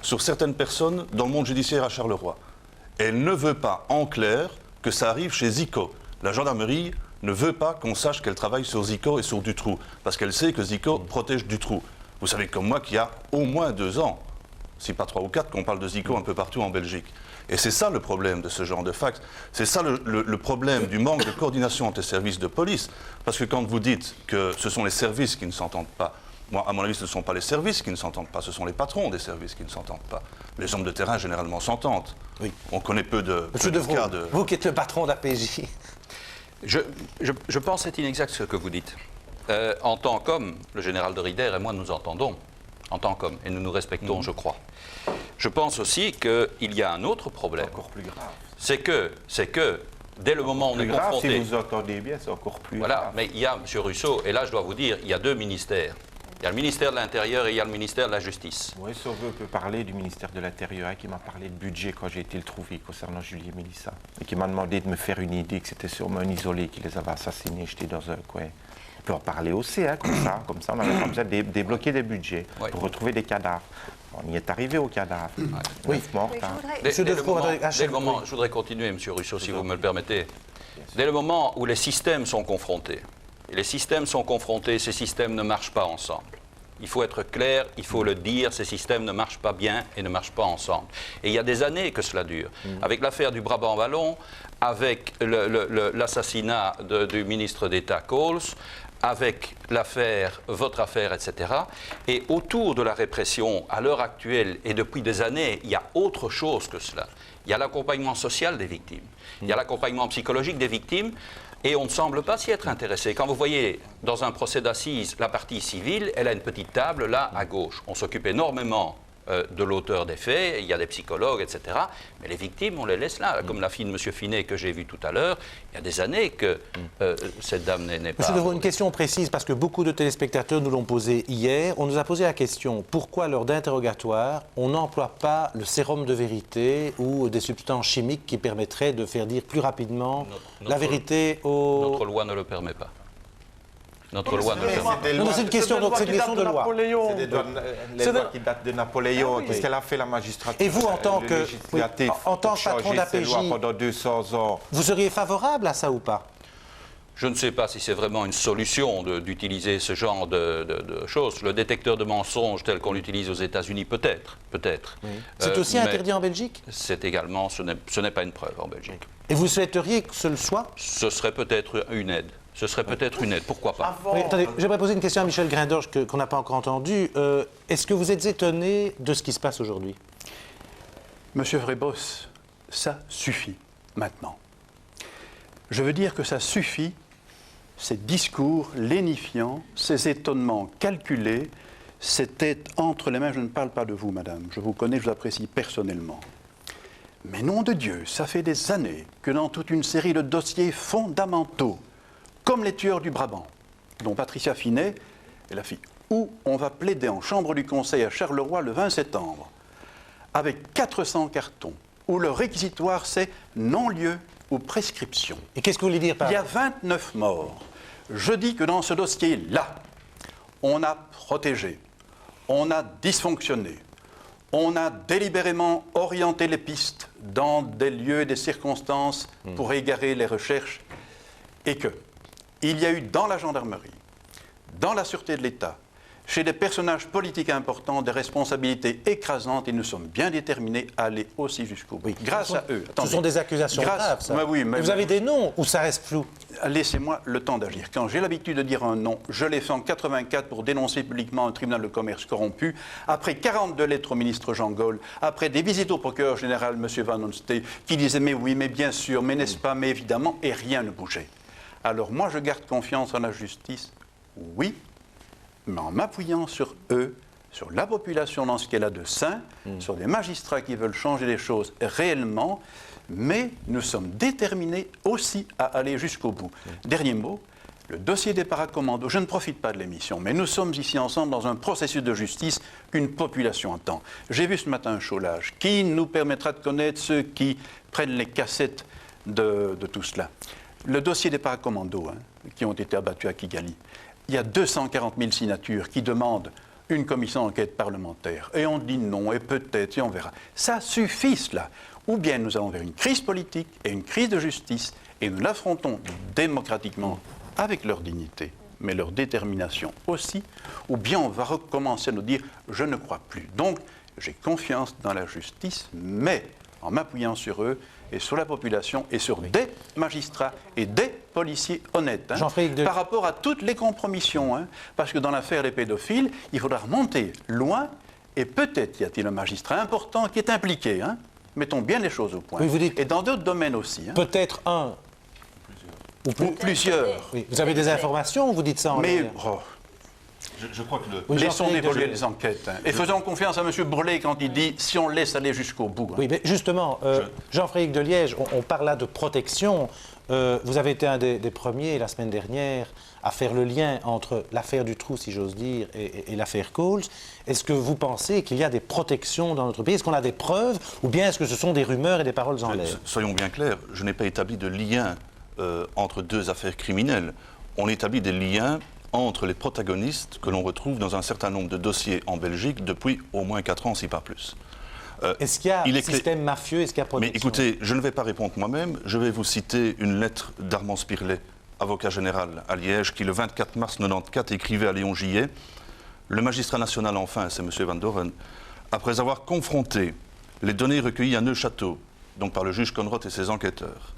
sur certaines personnes dans le monde judiciaire à Charleroi. Elle ne veut pas, en clair, que ça arrive chez Zico. La gendarmerie ne veut pas qu'on sache qu'elle travaille sur Zico et sur Dutroux, parce qu'elle sait que Zico protège Dutroux. Vous savez comme moi qu'il y a au moins 2 ans, si pas 3 ou 4, qu'on parle de Zico un peu partout en Belgique. Et c'est ça le problème de ce genre de fax. C'est ça le problème du manque de coordination entre les services de police. Parce que quand vous dites que ce sont les services qui ne s'entendent pas, moi, à mon avis, ce ne sont pas les services qui ne s'entendent pas, ce sont les patrons des services qui ne s'entendent pas. Les hommes de terrain, généralement, s'entendent. Oui. On connaît peu de cas de... Vous qui êtes le patron d'APJ. Je pense que c'est inexact ce que vous dites. En tant qu'homme, le général de Rieder et moi nous entendons, en tant qu'homme, et nous nous respectons, je crois. Je pense aussi qu'il y a un autre problème. Encore plus grave. C'est que dès le moment où on est confronté... Si vous entendez bien, c'est encore plus grave. Voilà, mais il y a, M. Rousseau, et là je dois vous dire, il y a 2 ministères. Il y a le ministère de l'Intérieur et il y a le ministère de la Justice. Oui, si on peut parler du ministère de l'Intérieur, qui m'a parlé de budget quand j'ai été le trouver concernant Julie et Mélissa, et qui m'a demandé de me faire une idée que c'était sûrement un isolé qui les avait assassinés, jetés dans un coin. On peut en parler aussi, hein, comme ça on n'avait pas besoin de débloquer des budgets pour retrouver des cadavres. On y est arrivé aux cadavres. Oui. Je voudrais continuer, M. Rousseau, si vous me le permettez. Dès le moment où les systèmes sont confrontés, et les systèmes sont confrontés, ces systèmes ne marchent pas ensemble. Il faut être clair, il faut le dire, ces systèmes ne marchent pas bien et ne marchent pas ensemble. Et il y a des années que cela dure. Avec l'affaire du Brabant-Wallon, avec l'assassinat du ministre d'État Coles, avec votre affaire, etc. Et autour de la répression, à l'heure actuelle et depuis des années, il y a autre chose que cela. Il y a l'accompagnement social des victimes, il y a l'accompagnement psychologique des victimes, et on ne semble pas s'y être intéressé. Quand vous voyez dans un procès d'assises la partie civile, elle a une petite table là à gauche. On s'occupe énormément de l'auteur des faits, il y a des psychologues, etc. Mais les victimes, on les laisse là. Comme la fille de M. Finet que j'ai vue tout à l'heure, il y a des années que cette dame n'est pas... Monsieur Devaux, une question précise, parce que beaucoup de téléspectateurs nous l'ont posée hier. On nous a posé la question, pourquoi lors d'interrogatoire, on n'emploie pas le sérum de vérité ou des substances chimiques qui permettraient de faire dire plus rapidement la vérité aux... Notre loi ne le permet pas. Notre loi ne le permet pas. Non, c'est une question, donc c'est une question de loi. C'est des lois qui datent de Napoléon. Qu'est-ce qu'elle a fait, la magistrature? Et vous, en tant que, législatif, en tant pour que patron changer ces d'APJ, lois pendant 200 ans? vous seriez favorable à ça ou pas? Je ne sais pas si c'est vraiment une solution d'utiliser ce genre de choses. Le détecteur de mensonges tel qu'on l'utilise aux États-Unis, peut-être. Oui. C'est aussi interdit en Belgique? C'est également, ce n'est pas une preuve en Belgique. Et vous souhaiteriez que ce le soit? Ce serait peut-être une aide. Ce serait peut-être une aide, pourquoi pas? Oui, attendez, j'aimerais poser une question à Michel Grindorge qu'on n'a pas encore entendue. Est-ce que vous êtes étonné de ce qui se passe aujourd'hui? Monsieur Vrébos, ça suffit maintenant. Je veux dire que ça suffit, ces discours lénifiants, ces étonnements calculés, c'était entre les mains. Je ne parle pas de vous, madame, je vous connais, je vous apprécie personnellement. Mais nom de Dieu, ça fait des années que dans toute une série de dossiers fondamentaux, comme les tueurs du Brabant, dont Patricia Finet est la fille, où on va plaider en chambre du Conseil à Charleroi le 20 septembre, avec 400 cartons, où le réquisitoire c'est non-lieu ou prescription. Et qu'est-ce que vous voulez dire par... Il y a 29 morts. Je dis que dans ce dossier-là, on a protégé, on a dysfonctionné, on a délibérément orienté les pistes dans des lieux et des circonstances pour égarer les recherches, et que il y a eu dans la gendarmerie, dans la sûreté de l'État, chez des personnages politiques importants, des responsabilités écrasantes, et nous sommes bien déterminés à aller aussi jusqu'au bout. Grâce à eux. Ce sont des accusations graves, ça. Mais vous avez des noms ou ça reste flou? Laissez-moi le temps d'agir. Quand j'ai l'habitude de dire un nom, je l'ai fait en 84 pour dénoncer publiquement un tribunal de commerce corrompu, après 42 lettres au ministre Jean Gaulle, après des visites au procureur général, M. Van Onstee, qui disait mais oui, mais bien sûr, mais n'est-ce pas, mais évidemment, et rien ne bougeait. Alors moi, je garde confiance en la justice, oui, mais en m'appuyant sur eux, sur la population dans ce qu'elle a de sain, sur des magistrats qui veulent changer les choses réellement, mais nous sommes déterminés aussi à aller jusqu'au bout. Dernier mot, le dossier des paracommandos, je ne profite pas de l'émission, mais nous sommes ici ensemble dans un processus de justice qu'une population attend. J'ai vu ce matin un cholage qui nous permettra de connaître ceux qui prennent les cassettes de tout cela. Le dossier des paracommandos qui ont été abattus à Kigali, il y a 240 000 signatures qui demandent une commission d'enquête parlementaire. Et on dit non, et peut-être, et on verra. Ça suffit, cela. Ou bien nous allons vers une crise politique et une crise de justice, et nous l'affrontons démocratiquement avec leur dignité, mais leur détermination aussi, ou bien on va recommencer à nous dire « je ne crois plus ». Donc, j'ai confiance dans la justice, mais en m'appuyant sur eux et sur la population et sur des magistrats et des policiers honnêtes, par rapport à toutes les compromissions, parce que dans l'affaire des pédophiles, il faudra remonter loin, et peut-être y a-t-il un magistrat important qui est impliqué. Mettons bien les choses au point. Oui, vous dites, et dans d'autres domaines aussi. Peut-être un. Ou plusieurs. Oui. Vous avez des informations ou vous dites ça en l'air? Je crois que laissons évoluer les enquêtes. Et faisons confiance à M. Bourlet quand il dit si on laisse aller jusqu'au bout. Oui, mais justement, Jean-Frédéric de Liège, on parle là de protection. Vous avez été un des premiers la semaine dernière à faire le lien entre l'affaire Dutroux, si j'ose dire, et l'affaire Coles. Est-ce que vous pensez qu'il y a des protections dans notre pays? Est-ce qu'on a des preuves? Ou bien est-ce que ce sont des rumeurs et des paroles en l'air? Soyons bien clairs, je n'ai pas établi de lien entre deux affaires criminelles. On établit des liens entre les protagonistes que l'on retrouve dans un certain nombre de dossiers en Belgique depuis au moins 4 ans, si pas plus. Est-ce qu'il y a un système mafieux? Est-ce qu'il y a protection? Mais écoutez, je ne vais pas répondre moi-même. Je vais vous citer une lettre d'Armand Spirlet, avocat général à Liège, qui le 24 mars 1994 écrivait à Léon Gillet « Le magistrat national, enfin, c'est M. Van Doren, après avoir confronté les données recueillies à Neuchâteau, donc par le juge Conrot et ses enquêteurs,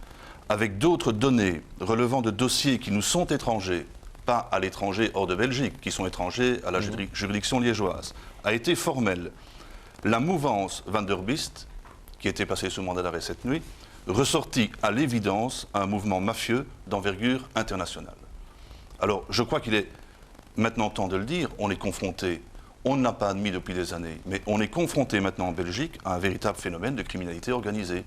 avec d'autres données relevant de dossiers qui nous sont étrangers, pas à l'étranger hors de Belgique, qui sont étrangers à la juridiction liégeoise, a été formelle. La mouvance Van der Bist, qui était passée sous mandat d'arrêt cette nuit, ressortit à l'évidence un mouvement mafieux d'envergure internationale. Alors, je crois qu'il est maintenant temps de le dire, on est confronté on ne l'a pas admis depuis des années, mais on est confronté maintenant en Belgique à un véritable phénomène de criminalité organisée.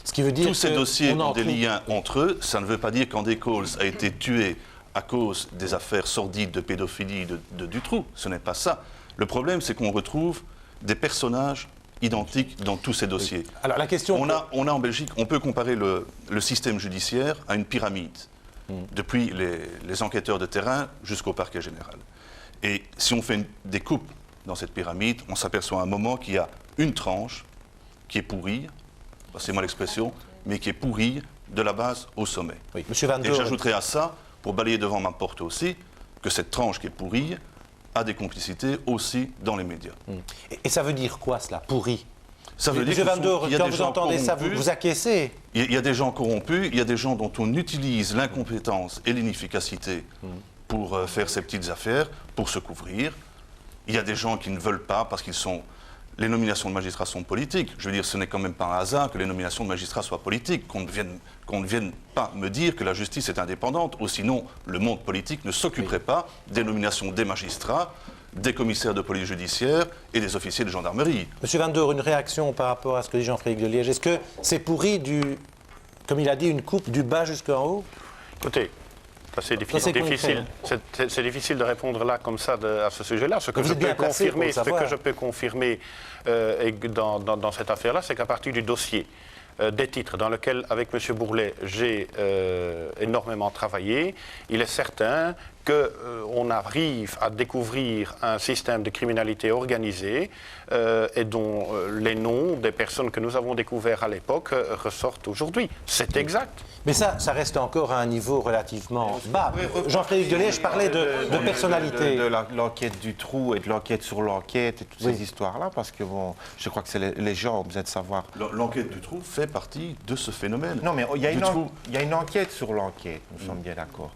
Ce qui veut dire tous ces dossiers ont des trouve... liens entre eux. Ça ne veut pas dire qu'Andy Coles a été tué à cause des affaires sordides de pédophilie de Dutroux. Ce n'est pas ça. Le problème, c'est qu'on retrouve des personnages identiques dans tous ces dossiers. Alors la question... On a en Belgique, on peut comparer le système judiciaire à une pyramide, depuis les enquêteurs de terrain jusqu'au parquet général. Et si on fait des coupes dans cette pyramide, on s'aperçoit à un moment qu'il y a une tranche qui est pourrie, passez-moi l'expression, mais qui est pourrie de la base au sommet. Oui, Monsieur Van Et Doorn... j'ajouterai à ça, pour balayer devant ma porte aussi, que cette tranche qui est pourrie a des complicités aussi dans les médias. Et ça veut dire quoi, cela, pourri? Ça veut dire Monsieur Van Doorn, quand vous entendez ça, corrompus. vous acquiescez? Il y a des gens corrompus, il y a des gens dont on utilise l'incompétence et l'inefficacité pour faire ces petites affaires, pour se couvrir. Il y a des gens qui ne veulent pas parce qu'ils sont... Les nominations de magistrats sont politiques. Je veux dire, ce n'est quand même pas un hasard que les nominations de magistrats soient politiques, qu'on ne vienne pas me dire que la justice est indépendante, ou sinon le monde politique ne s'occuperait pas des nominations des magistrats, des commissaires de police judiciaire et des officiers de gendarmerie. Monsieur Van Doorn, une réaction par rapport à ce que dit Jean-Frédéric de Liège. Est-ce que c'est pourri comme il a dit, une coupe du bas jusqu'en haut? Écoutez, c'est difficile de répondre là comme ça à ce sujet-là. Ce que je peux confirmer dans cette affaire-là, c'est qu'à partir du dossier des titres dans lequel, avec M. Bourlet, j'ai énormément travaillé, il est certain qu'on arrive à découvrir un système de criminalité organisée et dont les noms des personnes que nous avons découvertes à l'époque ressortent aujourd'hui. C'est exact. Mais ça reste encore à un niveau relativement bas. Jean-Frédéric de Liège parlait de personnalité. De l'enquête du trou et de l'enquête sur l'enquête et toutes ces histoires-là, parce que bon, je crois que c'est les gens ont besoin de savoir. L'enquête du trou fait partie de ce phénomène. Non, mais il y a une enquête sur l'enquête, nous sommes bien d'accord.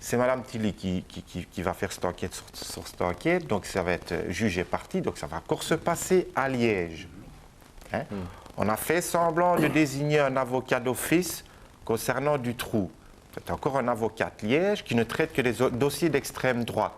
C'est Mme Tilly qui va faire cette enquête sur cette enquête, donc ça va être jugé parti, donc ça va encore se passer à Liège. Hein? On a fait semblant de désigner un avocat d'office concernant Dutroux. C'est encore un avocat de Liège qui ne traite que des dossiers d'extrême droite.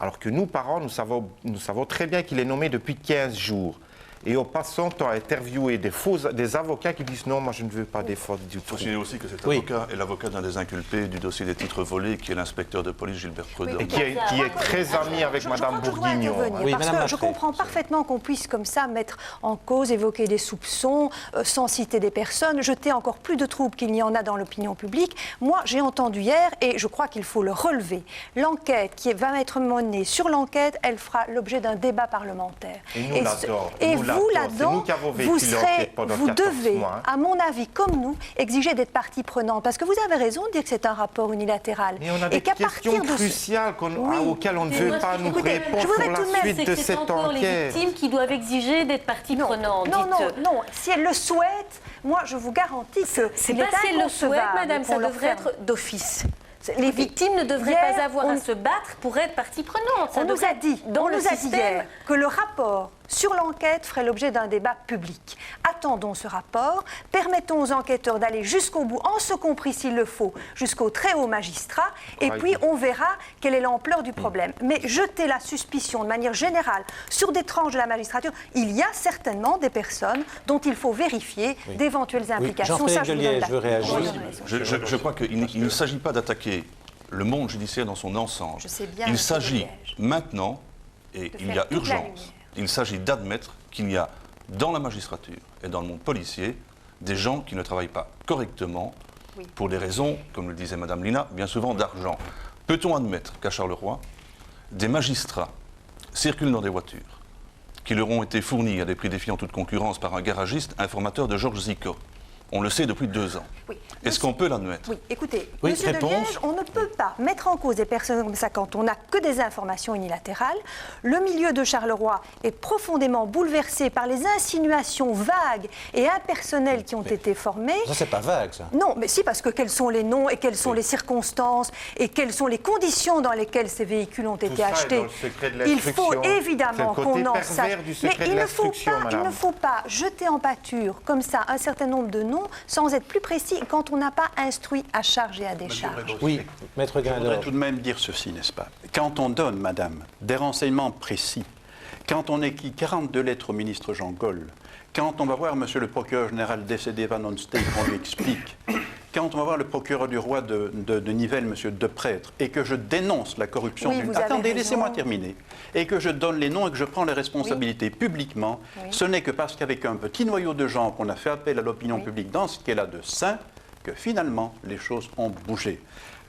Alors que nous, parents, nous savons très bien qu'il est nommé depuis 15 jours. Et on passe son temps à interviewer des avocats qui disent non, moi je ne veux pas des fautes du tout. Il faut signaler aussi que cet avocat est l'avocat d'un des inculpés du dossier des titres volés, qui est l'inspecteur de police Gilbert Prudhomme. Et qui est très ami avec Mme Bourguignon. Oui, parce que je comprends parfaitement qu'on puisse comme ça mettre en cause, évoquer des soupçons, sans citer des personnes, jeter encore plus de troubles qu'il n'y en a dans l'opinion publique. Moi, j'ai entendu hier, et je crois qu'il faut le relever, l'enquête qui va être menée sur l'enquête, elle fera l'objet d'un débat parlementaire. Et nous l'adorons. Vous, là-dedans, vous devez, à mon avis, comme nous, exiger d'être partie prenante. Parce que vous avez raison de dire que c'est un rapport unilatéral. Mais on a des questions cruciales auxquelles on ne veut pas nous répondre pour la suite de cette enquête. C'est encore les victimes qui doivent exiger d'être partie prenante. Non. Si elles le souhaitent, moi, je vous garantis que c'est pas si elles le souhaitent, madame, ça devrait être d'office. Les victimes ne devraient pas avoir à se battre pour être partie prenante. On nous a dit hier que le rapport sur l'enquête ferait l'objet d'un débat public. Attendons ce rapport, permettons aux enquêteurs d'aller jusqu'au bout, en ce compris s'il le faut, jusqu'au très haut magistrat, et puis on verra quelle est l'ampleur du problème. Mais jeter la suspicion de manière générale sur des tranches de la magistrature, il y a certainement des personnes dont il faut vérifier d'éventuelles implications. Jean-Frédéric de Liège veut réagir. Je crois qu'il ne s'agit pas d'attaquer le monde judiciaire dans son ensemble. Il s'agit maintenant, et il y a urgence, il s'agit d'admettre qu'il y a dans la magistrature et dans le monde policier des gens qui ne travaillent pas correctement pour des raisons, comme le disait Mme Lina, bien souvent d'argent. Peut-on admettre qu'à Charleroi, des magistrats circulent dans des voitures qui leur ont été fournies à des prix défiant toute concurrence par un garagiste informateur de Georges Zico? On le sait depuis 2 ans. Est-ce qu'on peut l'admettre? Oui, écoutez, Monsieur de Liège, on ne peut pas mettre en cause des personnes comme ça quand on n'a que des informations unilatérales. Le milieu de Charleroi est profondément bouleversé par les insinuations vagues et impersonnelles qui ont été formées. Ça, c'est pas vague, ça. Non, mais si, parce que quels sont les noms et quelles sont les circonstances et quelles sont les conditions dans lesquelles ces véhicules ont été achetés. Il faut évidemment qu'on en sache. Mais il ne faut pas jeter en pâture comme ça un certain nombre de noms sans être plus précis quand on n'a pas instruit à charge et à décharge. Oui, Maître Grindor. Je voudrais tout de même dire ceci, n'est-ce pas? Quand on donne, madame, des renseignements précis Quand on écrit 42 lettres au ministre Jean Gol, quand on va voir monsieur le procureur général décédé Van Onsteeg, qu'on lui explique, quand on va voir le procureur du roi de Nivelles, monsieur Deprêtre, et que je dénonce la corruption Oui, d'une... vous avez Attendez, raison. laissez-moi terminer. Et que je donne les noms et que je prends les responsabilités publiquement, ce n'est que parce qu'avec un petit noyau de gens qu'on a fait appel à l'opinion publique dans ce qu'elle a de sain, que finalement les choses ont bougé.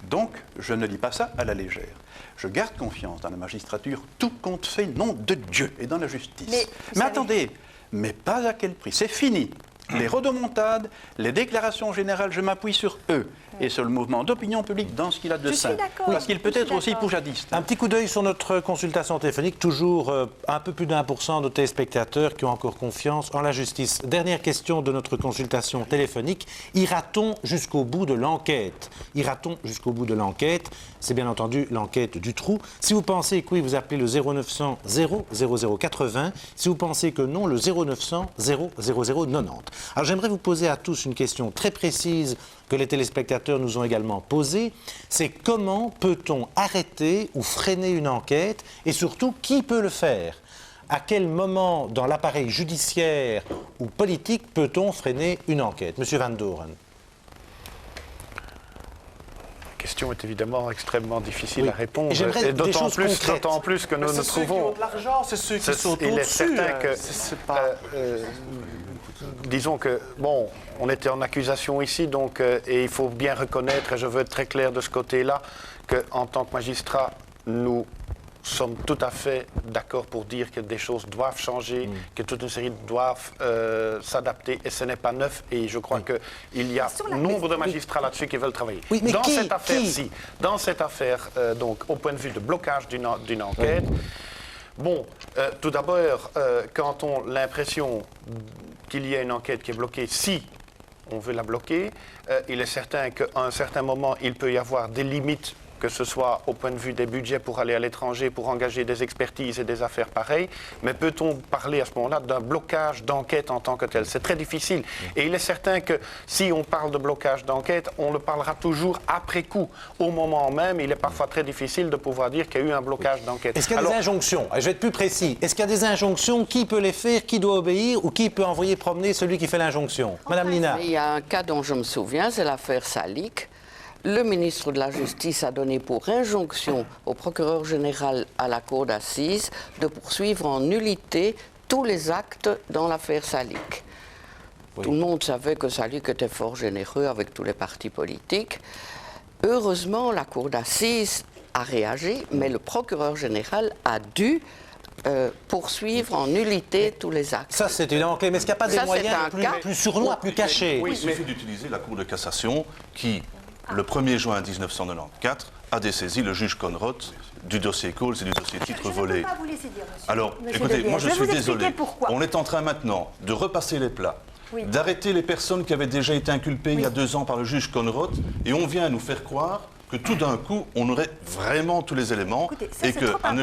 Donc, je ne dis pas ça à la légère. Je garde confiance dans la magistrature, tout compte fait, nom de Dieu, et dans la justice. Mais attendez, mais pas à quel prix? C'est fini. Les rodomontades, les déclarations générales, je m'appuie sur eux et sur le mouvement d'opinion publique dans ce qu'il a de sain. Parce qu'il peut être aussi poujadiste. Un petit coup d'œil sur notre consultation téléphonique. Toujours un peu plus d'1% de téléspectateurs qui ont encore confiance en la justice. Dernière question de notre consultation téléphonique. Ira-t-on jusqu'au bout de l'enquête? Ira-t-on jusqu'au bout de l'enquête? C'est bien entendu l'enquête du trou. Si vous pensez que oui, vous appelez le 0900 00080. Si vous pensez que non, le 0900 00090. Alors j'aimerais vous poser à tous une question très précise que les téléspectateurs nous ont également posée. C'est comment peut-on arrêter ou freiner une enquête et surtout qui peut le faire? À quel moment dans l'appareil judiciaire ou politique peut-on freiner une enquête? Monsieur Van Doren. La question est évidemment extrêmement difficile Oui. à répondre. Et j'aimerais Et des choses concrètes. d'autant plus que nous nous Ceux qui trouvons... ont de l'argent, c'est ceux qui sont Il est au-dessus. certain que, C'est pas... disons que, bon, on était en accusation ici, donc, et il faut bien reconnaître, et je veux être très clair de ce côté-là, qu'en tant que magistrat, nous sommes tout à fait d'accord pour dire que des choses doivent changer, que toute une série doivent s'adapter, et ce n'est pas neuf, et je crois qu'il y a nombre de magistrats là-dessus qui veulent travailler. Oui, mais dans qui, cette affaire-ci, dans cette affaire, donc, au point de vue de blocage d'une enquête, bon, tout d'abord, quand on a l'impression qu'il y a une enquête qui est bloquée, si on veut la bloquer, il est certain qu'à un certain moment, il peut y avoir des limites, que ce soit au point de vue des budgets pour aller à l'étranger, pour engager des expertises et des affaires pareilles, mais peut-on parler à ce moment-là d'un blocage d'enquête en tant que tel? C'est très difficile. Et il est certain que si on parle de blocage d'enquête, on le parlera toujours après coup. Au moment même, il est parfois très difficile de pouvoir dire qu'il y a eu un blocage d'enquête. Est-ce qu'il y a des injonctions? Je vais être plus précis. Est-ce qu'il y a des injonctions? Qui peut les faire? Qui doit obéir? Ou qui peut envoyer promener celui qui fait l'injonction? Madame Lina. Il y a un cas dont je me souviens, c'est l'affaire Salik. Le ministre de la Justice a donné pour injonction au procureur général à la cour d'assises de poursuivre en nullité tous les actes dans l'affaire Salik. Oui. Tout le monde savait que Salik était fort généreux avec tous les partis politiques. Heureusement, la cour d'assises a réagi, mais le procureur général a dû poursuivre en nullité tous les actes. Ça, c'est évidemment clé. Mais est-ce qu'il n'y a pas des moyens plus sournois, plus cachés? Oui, il suffit d'utiliser la Cour de cassation qui, le 1er juin 1994, a dessaisi le juge Conrot du dossier Coles et du dossier titre volé. Je ne peux pas vous laisser dire, monsieur. Alors, Monsieur écoutez, Debienne. moi je vais suis vous expliquer désolé. pourquoi. On est en train maintenant de repasser les plats, d'arrêter les personnes qui avaient déjà été inculpées il y a 2 ans par le juge Conrot, et on vient nous faire croire que tout d'un coup, on aurait vraiment tous les éléments. Écoutez, ça, et c'est trop qu'à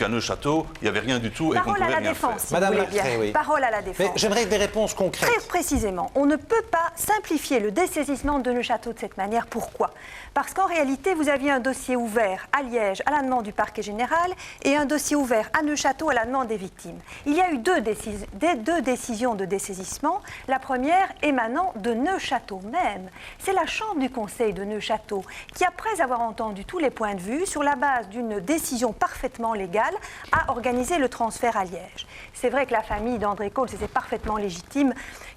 Neuchâteau, il n'y avait rien du tout et qu'on Parole ne à pouvait la rien défense, faire. si Madame vous voulez bien. Lacret, oui. Parole à la Mais défense. j'aimerais des réponses concrètes. Très précisément, on ne peut pas simplifier le dessaisissement de Neuchâteau de cette manière. Pourquoi? Parce qu'en réalité, vous aviez un dossier ouvert à Liège à la demande du parquet général et un dossier ouvert à Neuchâteau à la demande des victimes. Il y a eu deux décisions de dessaisissement. La première émanant de Neuchâteau même. C'est la chambre du conseil de Neuchâteau qui, après avoir entendu tous les points de vue, sur la base d'une décision parfaitement légale, a organisé le transfert à Liège. C'est vrai que la famille d'André Coles, c'était parfaitement légitime,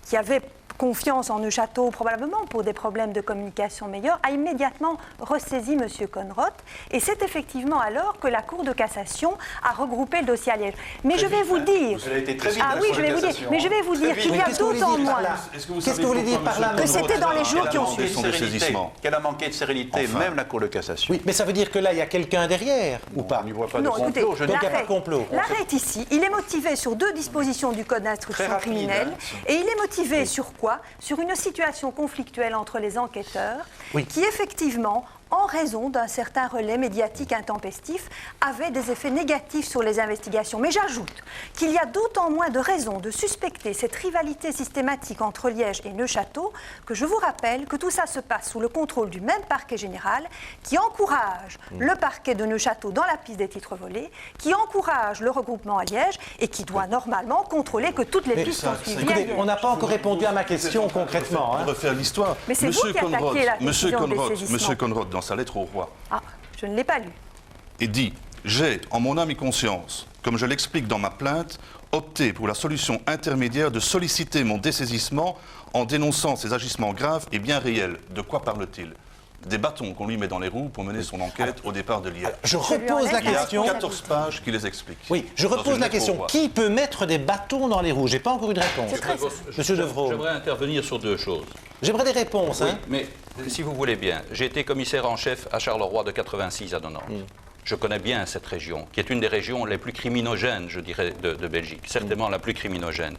qui avait confiance en Neuchâteau, probablement pour des problèmes de communication meilleurs, a immédiatement ressaisi M. Conrot. Et c'est effectivement alors que la Cour de cassation a regroupé le dossier à Liège. Mais je vais vous dire... Vous avez été très vite Ah à la oui, Cour je de vais vous dire. cassation, Mais je vais vous dire qu'il y a Qu'est-ce que vous d'autant voulez dire moins... par là? Est-ce que vous Qu'est-ce savez que vous voulez dire pourquoi par là, M. Que c'était dans les jours qui ont demandé suivi. son dessaisissement? Qu'elle a manqué de sérénité, Enfin. même la Cour de cassation. Oui, mais ça veut dire que là, il y a quelqu'un derrière, ou pas? On n'y voit pas de Non, écoutez, complot. Je Donc, il n'y a pas de l'arrêt- complot. L'arrêt est ici. Il est motivé sur 2 dispositions du Code d'instruction Très rapide, criminelle. hein. Et il est motivé sur quoi? Sur une situation conflictuelle entre les enquêteurs Oui. qui, effectivement, en raison d'un certain relais médiatique intempestif, avait des effets négatifs sur les investigations. Mais j'ajoute qu'il y a d'autant moins de raisons de suspecter cette rivalité systématique entre Liège et Neufchâteau que je vous rappelle que tout ça se passe sous le contrôle du même parquet général qui encourage le parquet de Neufchâteau dans la piste des titres volés, qui encourage le regroupement à Liège et qui doit normalement contrôler que toutes les pistes sont suivies. Écoutez, on n'a pas encore répondu à ma question concrètement. On refaire l'histoire. Mais c'est vous qui attaquez la décision des saisissements. Monsieur Conrad, dans sa lettre au roi, je ne l'ai pas lu. et dit « J'ai, en mon âme et conscience, comme je l'explique dans ma plainte, opté pour la solution intermédiaire de solliciter mon dessaisissement en dénonçant ces agissements graves et bien réels. » De quoi parle-t-il? Des bâtons qu'on lui met dans les roues pour mener son enquête au départ de Liège. Je repose la Il y a question. 14 pages qui les expliquent. Oui, je repose la question. Qui peut mettre des bâtons dans les roues? J'ai pas encore eu de réponse. Monsieur Devrault. J'aimerais intervenir sur deux choses. J'aimerais des réponses. Oui, Hein. mais si vous voulez bien, j'ai été commissaire en chef à Charleroi de 86 à 90. Je connais bien cette région, qui est une des régions les plus criminogènes, je dirais, de Belgique. Certainement la plus criminogène.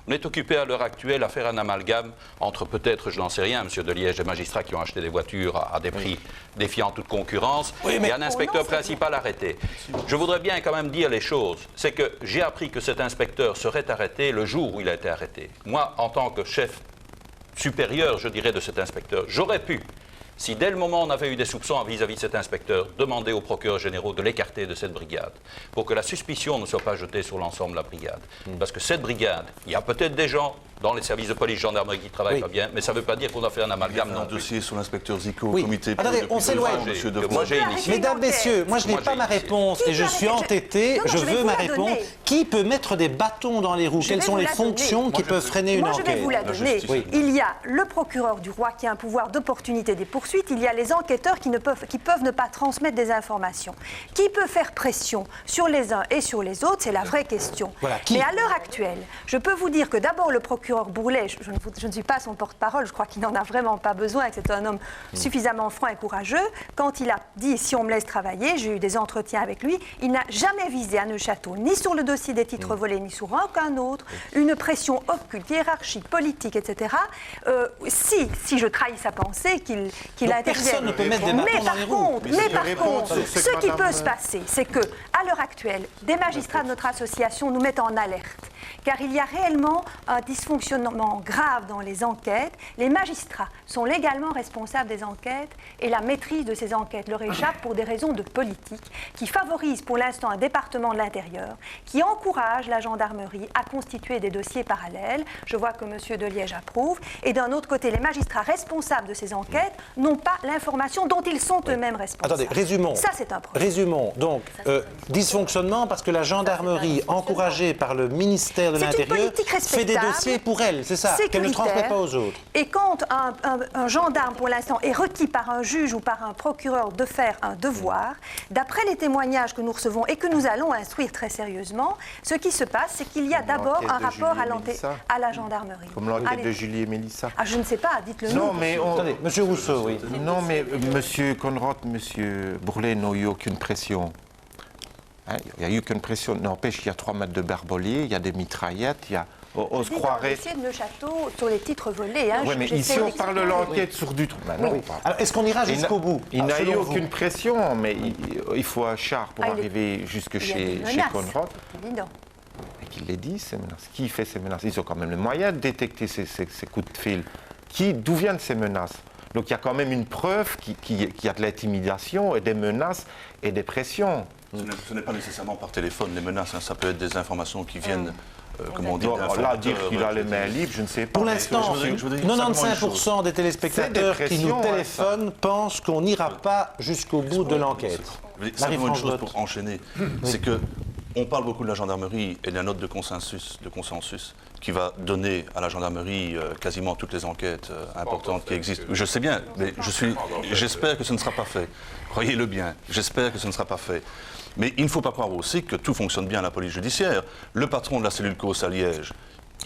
On est occupé à l'heure actuelle à faire un amalgame entre peut-être, je n'en sais rien, monsieur de Liège, des magistrats qui ont acheté des voitures à des prix défiant toute concurrence, et un inspecteur principal arrêté. Je voudrais bien quand même dire les choses. C'est que j'ai appris que cet inspecteur serait arrêté le jour où il a été arrêté. Moi, en tant que chef supérieur, je dirais, de cet inspecteur, j'aurais pu, si dès le moment on avait eu des soupçons vis-à-vis de cet inspecteur, demander aux procureurs généraux de l'écarter de cette brigade, pour que la suspicion ne soit pas jetée sur l'ensemble de la brigade. Parce que cette brigade, il y a peut-être des gens dans les services de police, gendarmerie qui travaillent pas bien, mais ça ne veut pas dire qu'on a fait un amalgame non un plus. dossier sur l'inspecteur Zico, Oui. comité... Attendez, on s'éloigne. Monsieur Que Devrault. moi j'ai initié. Mesdames, messieurs, moi je n'ai Moi, pas j'ai ma initié. réponse Qui et je peut suis arrêter- entêté. Non, non, Je je vais veux vous ma la réponse. donner. Qui peut mettre des bâtons dans les roues? Je Quelles vais sont vous les la fonctions donner. qui peuvent freiner une Moi, je vais enquête? vous la donner. justice. Oui. Il y a le procureur du roi qui a un pouvoir d'opportunité des poursuites. Il y a les enquêteurs qui peuvent ne pas transmettre des informations. Qui peut faire pression sur les uns et sur les autres? C'est la vraie question. Voilà, qui? Mais à l'heure actuelle, je peux vous dire que d'abord le procureur Bourlet, je ne suis pas son porte-parole, je crois qu'il n'en a vraiment pas besoin, que c'est un homme suffisamment franc et courageux. Quand il a dit si on me laisse travailler, j'ai eu des entretiens avec lui, il n'a jamais visé à Neufchâteau, ni sur le dossier des titres volés, ni sur aucun autre, une pression occulte, hiérarchique, politique, etc. Si je trahis sa pensée, qu'il Donc intervienne. personne ne peut mettre des bâtons dans les roues. Mais par contre, ce qui peut se passer, c'est que, à l'heure actuelle, des magistrats de notre association nous mettent en alerte, car il y a réellement un dysfonctionnement grave dans les enquêtes. Les magistrats sont légalement responsables des enquêtes et la maîtrise de ces enquêtes leur échappe pour des raisons de politique qui favorisent pour l'instant un département de l'Intérieur qui encourage la gendarmerie à constituer des dossiers parallèles. Je vois que M. de Liège approuve. Et d'un autre côté, les magistrats responsables de ces enquêtes n'ont pas l'information dont ils sont eux-mêmes responsables. Attendez, résumons. Ça, c'est un problème. Résumons. Donc, dysfonctionnement parce que la gendarmerie, encouragée par le ministère de C'est une l'Intérieur, politique fait des respectable, dossiers pour elle, c'est ça, qu'elle ne transmet sécuritaire. pas aux autres. Et quand un gendarme, pour l'instant, est requis par un juge ou par un procureur de faire un devoir, d'après les témoignages que nous recevons et que nous allons instruire très sérieusement, ce qui se passe, c'est qu'il y a d'abord un rapport à la gendarmerie. Comme l'enquête Allez. de Julie et Mélissa. Ah, je ne sais pas, dites-le nous. Non, mais Attendez, Monsieur Rousseau, oui. Non, mais Monsieur Conrad, Monsieur Bourlet n'ont eu aucune pression. Hein, il n'y a eu aucune pression. N'empêche qu'il y a 3 mètres de barbelier, il y a des mitraillettes, il y a... On se Dites croirait... le dossier de Neufchâteau sur les titres volés. Hein, Oui, mais j'essaie ici, on d'expliquer. parle de l'enquête sur du trou. Ben non, Oui. pas. Alors, est-ce qu'on ira jusqu'au bout? Il n'a eu selon vous aucune pression, mais il faut un char pour Ah, il est- arriver jusque Il y a des chez menaces, Conrad. c'est évident. Et qu'il les dit, ces menaces. Qui fait ces menaces? Ils ont quand même le moyen de détecter ces coups de fil. D'où viennent ces menaces? Donc il y a quand même une preuve qu'il y a de l'intimidation et des menaces et des pressions. Ce n'est pas nécessairement par téléphone, les menaces, hein, ça peut être des informations qui viennent, comme on dit, Donc, là, d'informateurs, dire qu'il a les mains libres, je ne sais pas. Pour l'instant, je voudrais dire simplement une 95% des téléspectateurs C'est des qui nous pressions, téléphonent pensent qu'on n'ira pas jusqu'au bout de l'enquête. Simplement une chose Marie-France pour enchaîner, c'est que on parle beaucoup de la gendarmerie et de la note de consensus qui va donner à la gendarmerie quasiment toutes les enquêtes importantes qui existent. Je sais bien, mais j'espère que ce ne sera pas fait. Croyez-le bien, j'espère que ce ne sera pas fait. Mais il ne faut pas croire aussi que tout fonctionne bien à la police judiciaire. Le patron de la cellule COS à Liège,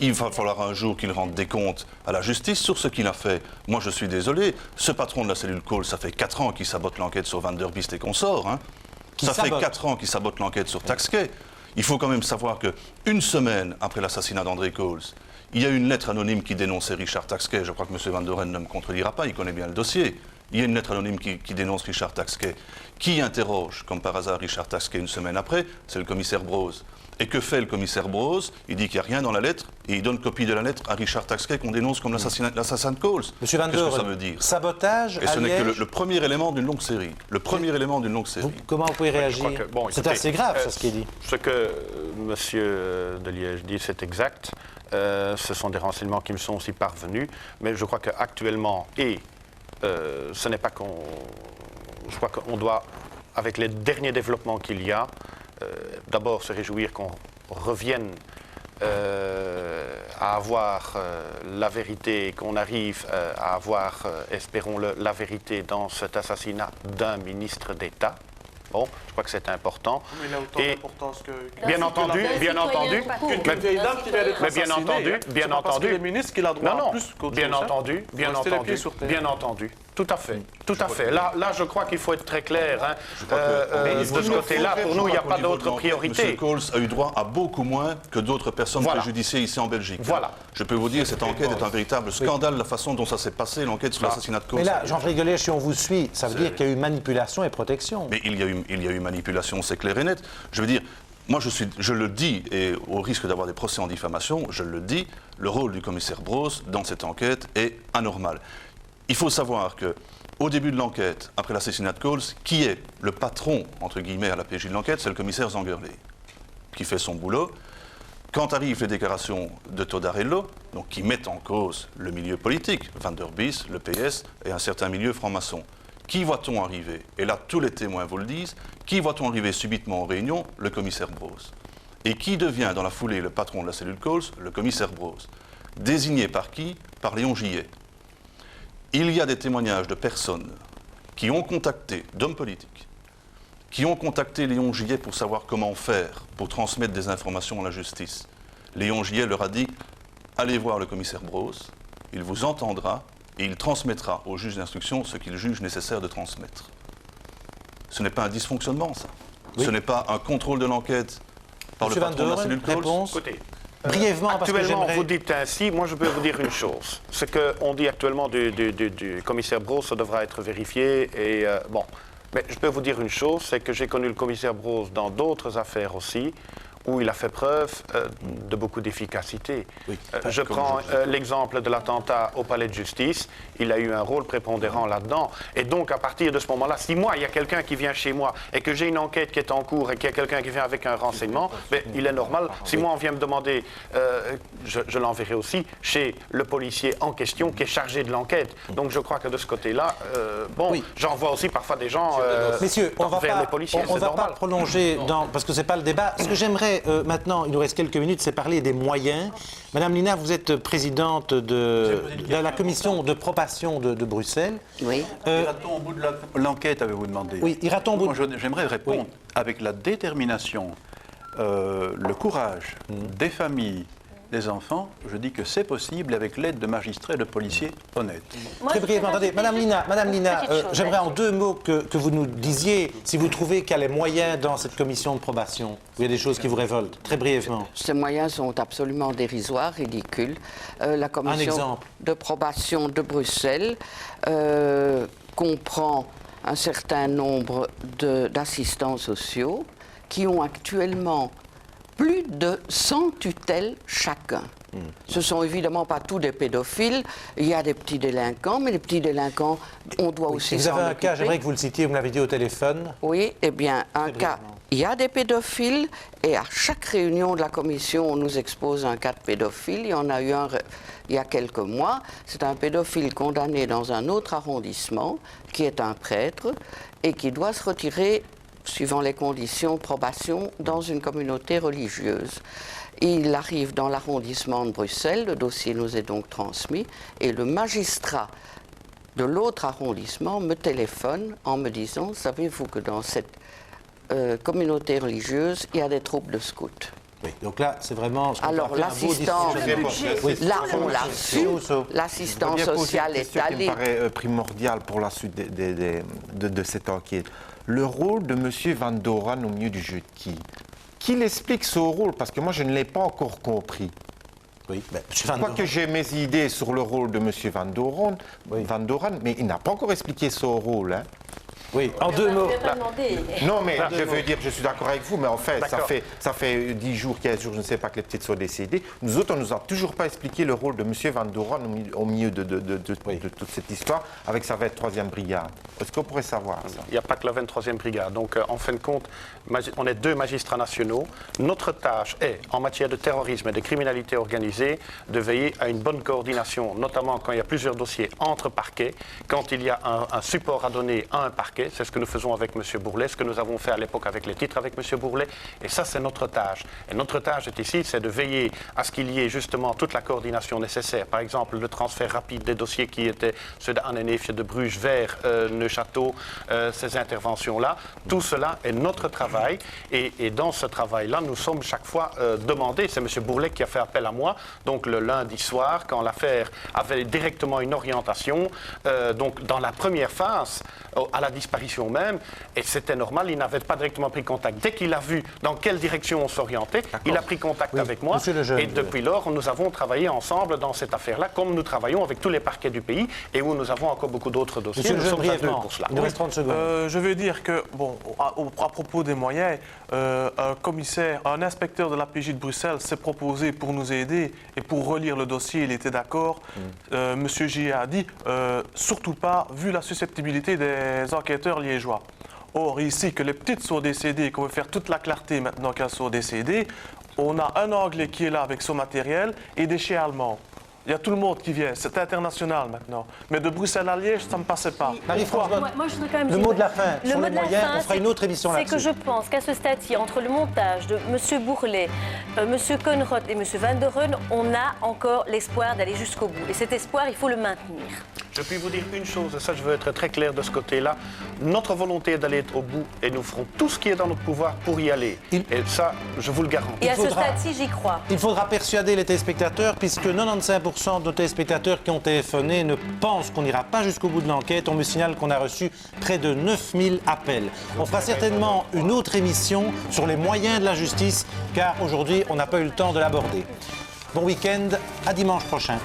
il va falloir un jour qu'il rende des comptes à la justice sur ce qu'il a fait. Moi, je suis désolé, ce patron de la cellule COS, ça fait 4 ans qu'il sabote l'enquête sur Vanderbist et consorts. Hein. Ça fait 4 ans qu'il sabote l'enquête sur Taxquet. Il faut quand même savoir qu'une semaine après l'assassinat d'André Coles, il y a eu une lettre anonyme qui dénonçait Richard Taxquet. Je crois que M. Van Doren ne me contredira pas, il connaît bien le dossier. Il y a une lettre anonyme qui dénonce Richard Taxquet. Qui interroge, comme par hasard, Richard Taxquet une semaine après? C'est le commissaire Broz. Et que fait le commissaire Broz? Il dit qu'il n'y a rien dans la lettre et il donne copie de la lettre à Richard Taxquet qu'on dénonce comme l'assassin de Coles. Monsieur Van Qu'est-ce que ça Doren, veut dire? sabotage Et à ce n'est que Liège. le premier élément d'une longue série. Le premier élément d'une longue série. Comment vous pouvez réagir? C'est assez grave, ça, ce qui est dit. Ce que monsieur de Liège dit, c'est exact. Ce sont des renseignements qui me sont aussi parvenus. Mais je crois qu'actuellement, ce n'est pas qu'on... Je crois qu'on doit, avec les derniers développements qu'il y a, d'abord se réjouir qu'on revienne à avoir la vérité, qu'on arrive à avoir, espérons-le, la vérité dans cet assassinat d'un ministre d'État. Bon, je crois que c'est important. Mais il a autant d'importance que... Bien entendu, bien entendu. Qu'une vieille dame qui vient d'être Mais bien assassinée, entendu, hein. bien C'est pas parce entendu. qu'il est ministre qu'il a droit Non, à non, plus qu'autre bien chose, hein. entendu, bien Faut rester les entendu, pieds sur terre. bien entendu. Tout à fait, tout à fait. Là, je crois qu'il faut être très clair. Hein. De ce côté-là, pour nous, il n'y a pas d'autre priorité. M. Coles a eu droit à beaucoup moins que d'autres personnes préjudiciées ici en Belgique. Voilà. Je peux vous dire, cette enquête est un véritable scandale, la façon dont ça s'est passé, l'enquête sur l'assassinat de Coles. Mais là, Jean-Philippe Golèche, si on vous suit, ça veut dire qu'il y a eu manipulation et protection. Mais il y a eu manipulation, c'est clair et net. Je veux dire, moi je le dis, et au risque d'avoir des procès en diffamation, je le dis, le rôle du commissaire Broz dans cette enquête est anormal. Il faut savoir que au début de l'enquête, après l'assassinat de Coles, qui est le patron, entre guillemets, à la PJ de l'enquête, c'est le commissaire Zangerley, qui fait son boulot. Quand arrivent les déclarations de Todarello, donc qui mettent en cause le milieu politique, Van der Bies, le PS et un certain milieu franc-maçon, qui voit-on arriver? Et là, tous les témoins vous le disent, qui voit-on arriver subitement en réunion? Le commissaire Broz. Et qui devient dans la foulée le patron de la cellule Coles? Le commissaire Broz. Désigné par qui? Par Léon Gillet. Il y a des témoignages de personnes qui ont contacté, d'hommes politiques, qui ont contacté Léon Gillet pour savoir comment faire pour transmettre des informations à la justice. Léon Gillet leur a dit « Allez voir le commissaire Broz, il vous entendra et il transmettra au juge d'instruction ce qu'il juge nécessaire de transmettre. » Ce n'est pas un dysfonctionnement, ça. Oui. Ce n'est pas un contrôle de l'enquête par Monsieur le patron de la Van cellule Doren, Coles. réponse. Écoutez, Brièvement, parce que actuellement, j'aimerais... vous dites ainsi, moi je peux vous dire une chose. Ce qu'on dit actuellement du commissaire Broz, ça devra être vérifié. Et bon, mais je peux vous dire une chose, c'est que j'ai connu le commissaire Broz dans d'autres affaires aussi, où il a fait preuve de beaucoup d'efficacité. Oui. Je prends l'exemple de l'attentat au palais de justice. Il a eu un rôle prépondérant là-dedans. Et donc, à partir de ce moment-là, si moi, il y a quelqu'un qui vient chez moi et que j'ai une enquête qui est en cours et qu'il y a quelqu'un qui vient avec un renseignement, ben, il est normal. Si moi, on vient me demander, je l'enverrai aussi chez le policier en question qui est chargé de l'enquête. Donc, je crois que de ce côté-là, bon, Oui. j'en vois aussi parfois des gens Messieurs, on vers va les policiers. on c'est va normal. pas prolonger, parce que ce n'est pas le débat. Ce que j'aimerais maintenant, il nous reste quelques minutes, c'est parler des moyens. Madame Lina, vous êtes présidente de la commission de probation de Bruxelles. Oui. Ira-t-on au bout de l'enquête, avez-vous demandé? Oui, ira-t-on au bout Moi, j'aimerais répondre avec la détermination, le courage des familles, des enfants. Je dis que c'est possible avec l'aide de magistrats et de policiers honnêtes. Moi, Très je brièvement, voudrais attendez, ajouter Madame Lina, juste une petite chose j'aimerais en là-dessus. 2 mots que vous nous disiez si vous trouvez qu'il y a les moyens dans cette commission de probation. Il y a des choses qui vous révoltent. Très brièvement. Ces moyens sont absolument dérisoires, ridicules. La commission exemple. de probation de Bruxelles comprend un certain nombre d'assistants sociaux qui ont actuellement plus de 100 tutelles chacun. Ce ne sont évidemment pas tous des pédophiles, il y a des petits délinquants, mais les petits délinquants, on doit aussi Si vous avez s'en un cas, occuper. j'aimerais que vous le citiez, vous me l'avez dit au téléphone. Oui, eh bien, un cas, il y a des pédophiles et à chaque réunion de la commission, on nous expose un cas de pédophile. Il y en a eu un il y a quelques mois. C'est un pédophile condamné dans un autre arrondissement qui est un prêtre et qui doit se retirer, suivant les conditions de probation, dans une communauté religieuse. Il arrive dans l'arrondissement de Bruxelles, le dossier nous est donc transmis et le magistrat de l'autre arrondissement me téléphone en me disant « Savez-vous que dans cette communauté religieuse, il y a des troupes de scouts ?» Oui, donc là, c'est vraiment... ce qu'on Alors peut appeler un beau l'assistant, dispositif. Oui. là on l'a su, Rousseau. l'assistant Je veux bien poser social une est question qui allé. me paraît primordiale pour la suite de cette enquête. Le rôle de M. Van Doren au milieu du jeu de qui l'explique ce rôle? Parce que moi, je ne l'ai pas encore compris. Oui, ben, M. Van Quoique Doren. j'ai mes idées sur le rôle de M. Van Doren, mais il n'a pas encore expliqué son rôle. Hein. Oui, en deux mots. Je vais pas demander. Non, mais je veux dire, je suis d'accord avec vous, mais en fait, D'accord. ça fait 10 jours, 15 jours, je ne sais pas que les petites soient décédées. Nous autres, on ne nous a toujours pas expliqué le rôle de M. Van Doren au milieu de toute cette histoire, avec sa 23e brigade. Est-ce qu'on pourrait savoir ça? Il n'y a pas que la 23e brigade. Donc, en fin de compte, on est 2 magistrats nationaux. Notre tâche est, en matière de terrorisme et de criminalité organisée, de veiller à une bonne coordination, notamment quand il y a plusieurs dossiers entre parquets, quand il y a un support à donner à un parquet. C'est ce que nous faisons avec M. Bourlet, ce que nous avons fait à l'époque avec les titres avec M. Bourlet. Et ça, c'est notre tâche. Et notre tâche est ici, c'est de veiller à ce qu'il y ait justement toute la coordination nécessaire. Par exemple, le transfert rapide des dossiers qui étaient ceux d'Annenefje, de Bruges vers Neuchâteau, ces interventions-là. Tout cela est notre travail. Et dans ce travail-là, nous sommes chaque fois demandés. C'est M. Bourlet qui a fait appel à moi, donc le lundi soir, quand l'affaire avait directement une orientation. Donc, dans la première phase, à la disparition même, et c'était normal, il n'avait pas directement pris contact. Dès qu'il a vu dans quelle direction on s'orientait, il a pris contact avec moi. Monsieur Lejeune, Et depuis lors, nous avons travaillé ensemble dans cette affaire-là, comme nous travaillons avec tous les parquets du pays, et où nous avons encore beaucoup d'autres dossiers. Monsieur Nous Lejeune, sommes à 2 brièvement, pour cela. il nous reste 30 secondes. Je veux dire que, bon, à propos des moyens, un commissaire, un inspecteur de la PJ de Bruxelles s'est proposé pour nous aider et pour relire le dossier, il était d'accord. Monsieur J a dit, surtout pas, vu la susceptibilité des enquêteurs liégeois. Or, ici, que les petites soient décédées et qu'on veut faire toute la clarté maintenant qu'elles sont décédées, on a un Anglais qui est là avec son matériel et des chiens allemands. Il y a tout le monde qui vient, c'est international maintenant. Mais de Bruxelles à Liège, ça ne me passait pas. Marie-France Bonne, Moi, je voudrais quand même le dire- mot de la fin, Le sur mot les de la moyens, fin, on fera une autre émission c'est que là-dessus. je pense qu'à ce stade-ci, entre le montage de M. Bourlet, M. Conrod et M. Van Doren, on a encore l'espoir d'aller jusqu'au bout. Et cet espoir, il faut le maintenir. Je puis vous dire une chose, et ça je veux être très clair de ce côté-là. Notre volonté est d'aller au bout et nous ferons tout ce qui est dans notre pouvoir pour y aller. Et ça, je vous le garantis. Et à ce faudra- stade-ci, j'y crois. Il faudra persuader les téléspectateurs, puisque 95% de nos téléspectateurs qui ont téléphoné ne pensent qu'on n'ira pas jusqu'au bout de l'enquête. On me signale qu'on a reçu près de 9000 appels. On fera certainement une autre émission sur les moyens de la justice, car aujourd'hui, on n'a pas eu le temps de l'aborder. Bon week-end, à dimanche prochain.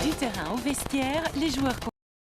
Du terrain au vestiaire, les joueurs